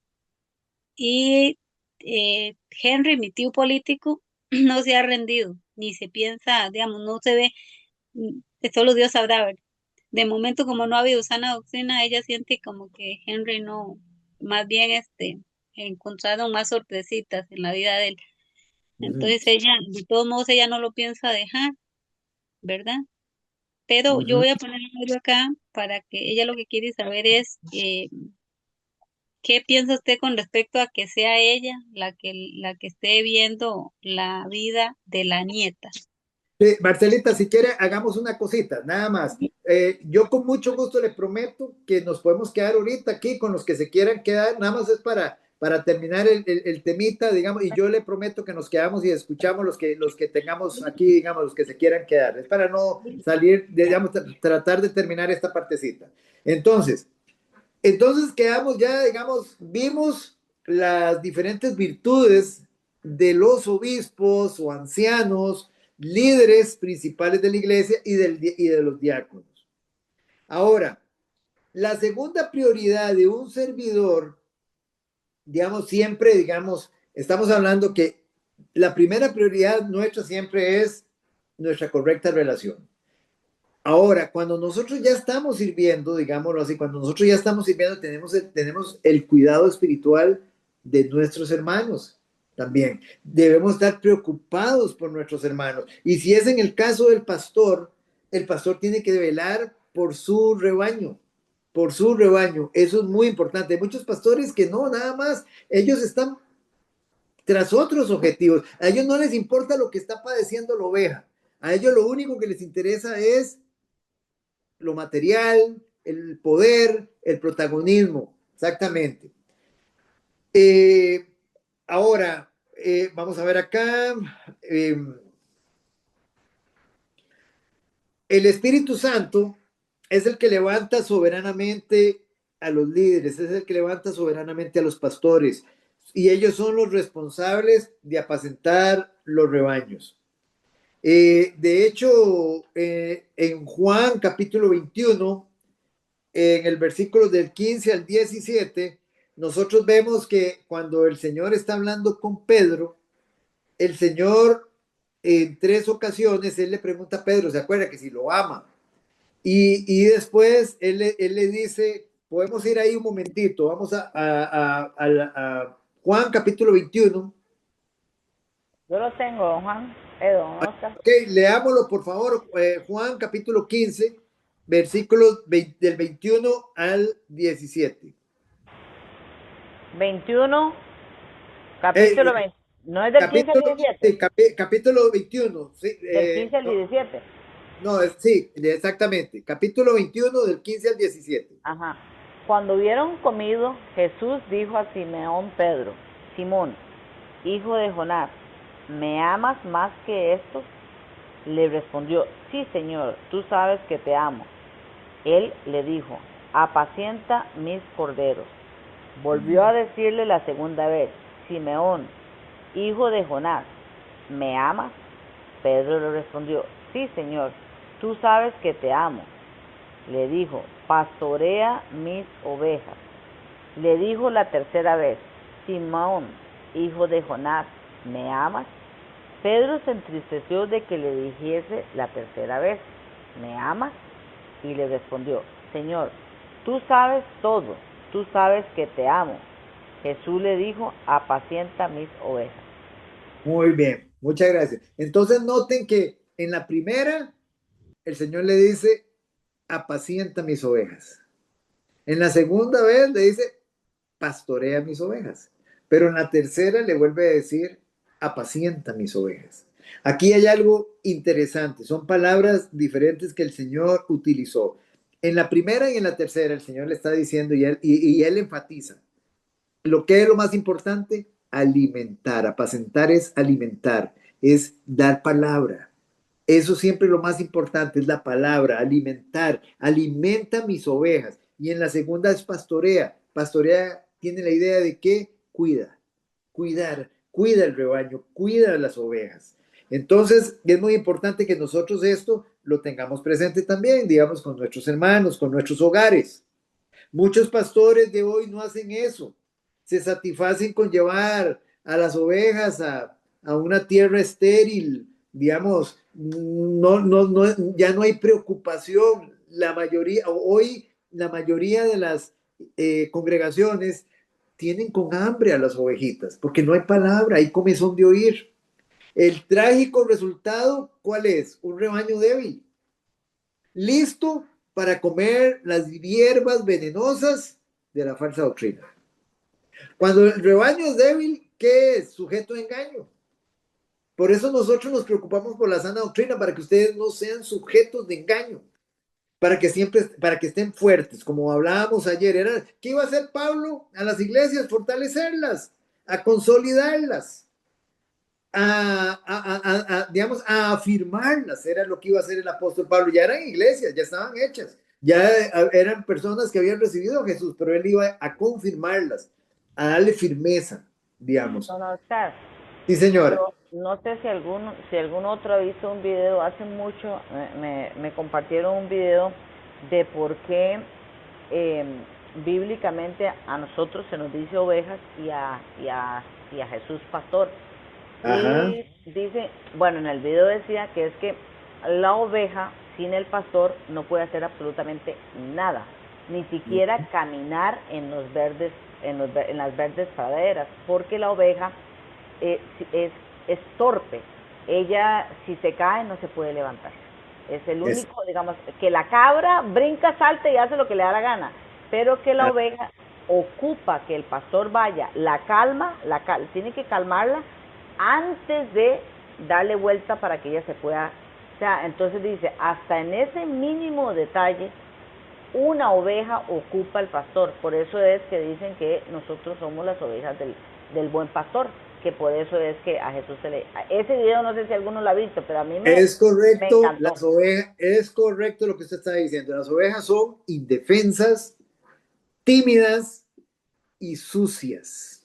Y Henry, mi tío político, no se ha rendido, ni se piensa, digamos, no se ve, que solo Dios sabrá, ¿verdad? De momento, como no ha habido sana doctrina, ella siente como que Henry no, más bien encontraron más sorpresitas en la vida de él. Entonces ella, de todos modos, ella no lo piensa dejar, ¿verdad? Pero yo Ujú. voy a poner el audio acá para que ella lo que quiere saber es ¿qué piensa usted con respecto a que sea ella la que esté viendo la vida de la nieta? Sí, Marcelita, si quiere, hagamos una cosita, nada más. Yo con mucho gusto le prometo que nos podemos quedar ahorita aquí con los que se quieran quedar, nada más es para terminar el temita, digamos, y yo le prometo que nos quedamos y escuchamos los que tengamos aquí, digamos, los que se quieran quedar. Es para no salir, digamos, tratar de terminar esta partecita. Entonces quedamos ya, digamos, vimos las diferentes virtudes de los obispos o ancianos, líderes principales de la iglesia y de los diáconos. Ahora, la segunda prioridad de un servidor, digamos, siempre, digamos, estamos hablando que la primera prioridad nuestra siempre es nuestra correcta relación. Ahora, cuando nosotros ya estamos sirviendo, digámoslo así, cuando nosotros ya estamos sirviendo, tenemos el cuidado espiritual de nuestros hermanos también. Debemos estar preocupados por nuestros hermanos. Y si es en el caso del pastor, el pastor tiene que velar por su rebaño, por su rebaño. Eso es muy importante. Hay muchos pastores que no, nada más, ellos están tras otros objetivos. A ellos no les importa lo que está padeciendo la oveja. A ellos lo único que les interesa es lo material, el poder, el protagonismo, exactamente. Eh, Ahora, vamos a ver acá. El Espíritu Santo es el que levanta soberanamente a los líderes, es el que levanta soberanamente a los pastores, y ellos son los responsables de apacentar los rebaños. De hecho, en Juan capítulo 21, en el versículo del 15 al 17, nosotros vemos que cuando el Señor está hablando con Pedro, el Señor en 3 ocasiones, él le pregunta a Pedro, ¿se acuerda que si lo ama? Y después él le dice, podemos ir ahí un momentito, vamos Juan capítulo 21. Yo lo tengo, don Juan, don Oscar. Ok, leámoslo por favor. Juan capítulo 15, versículos del 21 al 17. 21, capítulo 20. ¿No es del 15 al 17? Capítulo 21. Sí, Del 15 al 17. no, sí, exactamente. Capítulo 21 del 15 al 17. Ajá. Cuando hubieron comido, Jesús dijo a Simeón Pedro: Simón, hijo de Jonás, ¿me amas más que estos? Le respondió: sí, Señor, tú sabes que te amo. Él le dijo: apacienta mis corderos. Volvió a decirle la segunda vez: Simeón, hijo de Jonás, ¿me amas? Pedro le respondió: sí, Señor, tú sabes que te amo. Le dijo: pastorea mis ovejas. Le dijo la tercera vez: Simón, hijo de Jonás, ¿me amas? Pedro se entristeció de que le dijese la tercera vez: ¿me amas? Y le respondió: Señor, tú sabes todo, tú sabes que te amo. Jesús le dijo: apacienta mis ovejas. Muy bien, muchas gracias. Entonces noten que en la primera, el Señor le dice, apacienta mis ovejas. En la segunda vez le dice, pastorea mis ovejas. Pero en la tercera le vuelve a decir, apacienta mis ovejas. Aquí hay algo interesante, son palabras diferentes que el Señor utilizó. En la primera y en la tercera el Señor le está diciendo y él enfatiza. Lo que es lo más importante, alimentar. Apacentar es alimentar, es dar palabra. Eso siempre es lo más importante, es la palabra, alimentar. Alimenta mis ovejas. Y en la segunda es pastorea. Pastorea tiene la idea de que cuida, cuida el rebaño, cuida las ovejas. Entonces, es muy importante que nosotros esto lo tengamos presente también, digamos, con nuestros hermanos, con nuestros hogares. Muchos pastores de hoy no hacen eso. Se satisfacen con llevar a las ovejas a una tierra estéril, digamos, ya no hay preocupación. Hoy la mayoría de las congregaciones tienen con hambre a las ovejitas, porque no hay palabra, hay comezón de oír. El trágico resultado, ¿cuál es? Un rebaño débil, listo para comer las hierbas venenosas de la falsa doctrina. Cuando el rebaño es débil, ¿qué es? Sujeto a engaño. Por eso nosotros nos preocupamos por la sana doctrina, para que ustedes no sean sujetos de engaño, para que estén fuertes, como hablábamos ayer. ¿Qué iba a hacer Pablo a las iglesias? Fortalecerlas, a consolidarlas, digamos, a afirmarlas. Era lo que iba a hacer el apóstol Pablo. Ya eran iglesias, ya estaban hechas, ya eran personas que habían recibido a Jesús, pero él iba a confirmarlas, a darle firmeza, digamos. Don Oscar, Sí, señora. no sé si algún otro ha visto un video, hace mucho me compartieron un video de por qué bíblicamente a nosotros se nos dice ovejas y a Jesús pastor. Ajá. Y dice, bueno, en el video decía que es que la oveja sin el pastor no puede hacer absolutamente nada, ni siquiera caminar en los verdes, en las verdes praderas, porque la oveja es torpe. Ella, si se cae, no se puede levantar. Es el único, digamos, que la cabra brinca, salta y hace lo que le da la gana, pero que la oveja ocupa que el pastor vaya, la calma, tiene que calmarla antes de darle vuelta para que ella se pueda, o sea, entonces dice, hasta en ese mínimo detalle, una oveja ocupa al pastor. Por eso es que dicen que nosotros somos las ovejas del buen pastor, que por eso es que a Jesús se le... Ese video no sé si alguno lo ha visto, pero a mí es correcto, me encantó. las ovejas, es correcto lo que usted está diciendo. Las ovejas son indefensas, tímidas y sucias.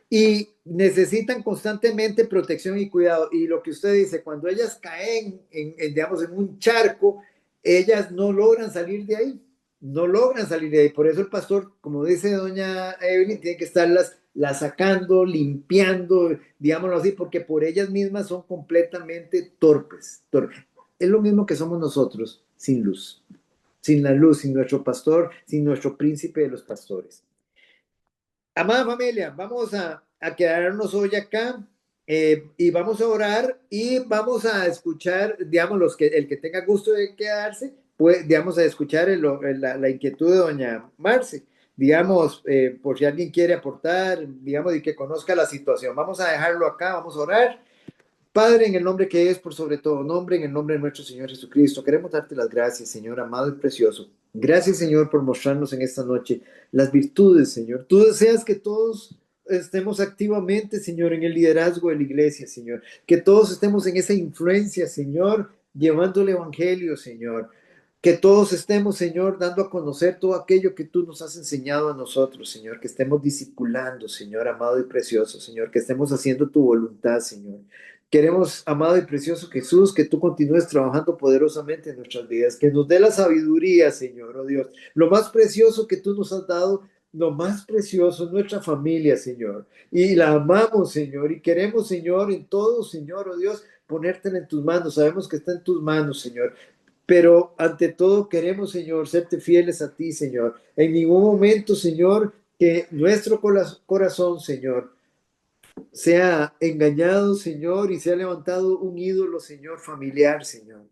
Y necesitan constantemente protección y cuidado. Y lo que usted dice, cuando ellas caen digamos, en un charco, ellas no logran salir de ahí. No logran salir de ahí. Por eso el pastor, como dice doña Evelyn, tiene que estarlas sacando, limpiando, digámoslo así, porque por ellas mismas son completamente torpes. Es lo mismo que somos nosotros, sin luz. Sin la luz, sin nuestro pastor, sin nuestro príncipe de los pastores. Amada familia, vamos a quedarnos hoy acá y vamos a orar y vamos a escuchar, digamos, el que tenga gusto de quedarse, pues, digamos, a escuchar la inquietud de doña Marce, digamos, por si alguien quiere aportar, digamos, y que conozca la situación. Vamos a dejarlo acá, vamos a orar. Padre, en el nombre que es por sobre todo nombre, en el nombre de nuestro Señor Jesucristo, queremos darte las gracias, Señor amado y precioso. Gracias, Señor, por mostrarnos en esta noche las virtudes, Señor. Tú deseas que todos estemos activamente, Señor, en el liderazgo de la iglesia, Señor. Que todos estemos en esa influencia, Señor, llevando el evangelio, Señor. Que todos estemos, Señor, dando a conocer todo aquello que tú nos has enseñado a nosotros, Señor. Que estemos discipulando, Señor amado y precioso, Señor. Que estemos haciendo tu voluntad, Señor. Queremos, amado y precioso Jesús, que tú continúes trabajando poderosamente en nuestras vidas, que nos dé la sabiduría, Señor, oh Dios. Lo más precioso que tú nos has dado, lo más precioso es nuestra familia, Señor. Y la amamos, Señor, y queremos, Señor, en todo, Señor, oh Dios, ponértela en tus manos. Sabemos que está en tus manos, Señor. Pero ante todo queremos, Señor, serte fieles a ti, Señor. En ningún momento, Señor, que nuestro corazón, Señor, sea engañado, Señor, y sea levantado un ídolo, Señor, familiar, Señor,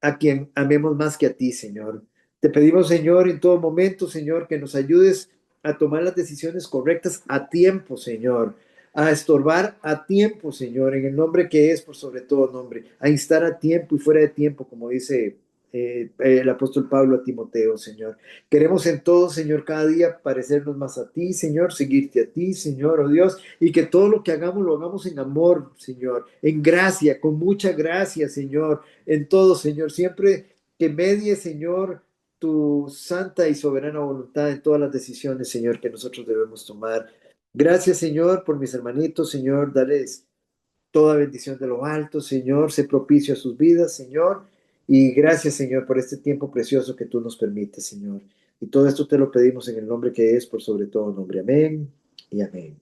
a quien amemos más que a ti, Señor. Te pedimos, Señor, en todo momento, Señor, que nos ayudes a tomar las decisiones correctas a tiempo, Señor, a estorbar a tiempo, Señor, en el nombre que es por sobre todo nombre, a instar a tiempo y fuera de tiempo, como dice el apóstol Pablo a Timoteo, Señor. Queremos en todo, Señor, cada día parecernos más a ti, Señor, seguirte a ti, Señor, oh Dios, y que todo lo que hagamos lo hagamos en amor, Señor, en gracia, con mucha gracia, Señor, en todo, Señor, siempre que medie, Señor, tu santa y soberana voluntad en todas las decisiones, Señor, que nosotros debemos tomar. Gracias, Señor, por mis hermanitos, Señor, dales toda bendición de lo alto, Señor, sé propicio a sus vidas, Señor, y gracias, Señor, por este tiempo precioso que tú nos permites, Señor. Y todo esto te lo pedimos en el nombre que es por sobre todo nombre. Amén y amén.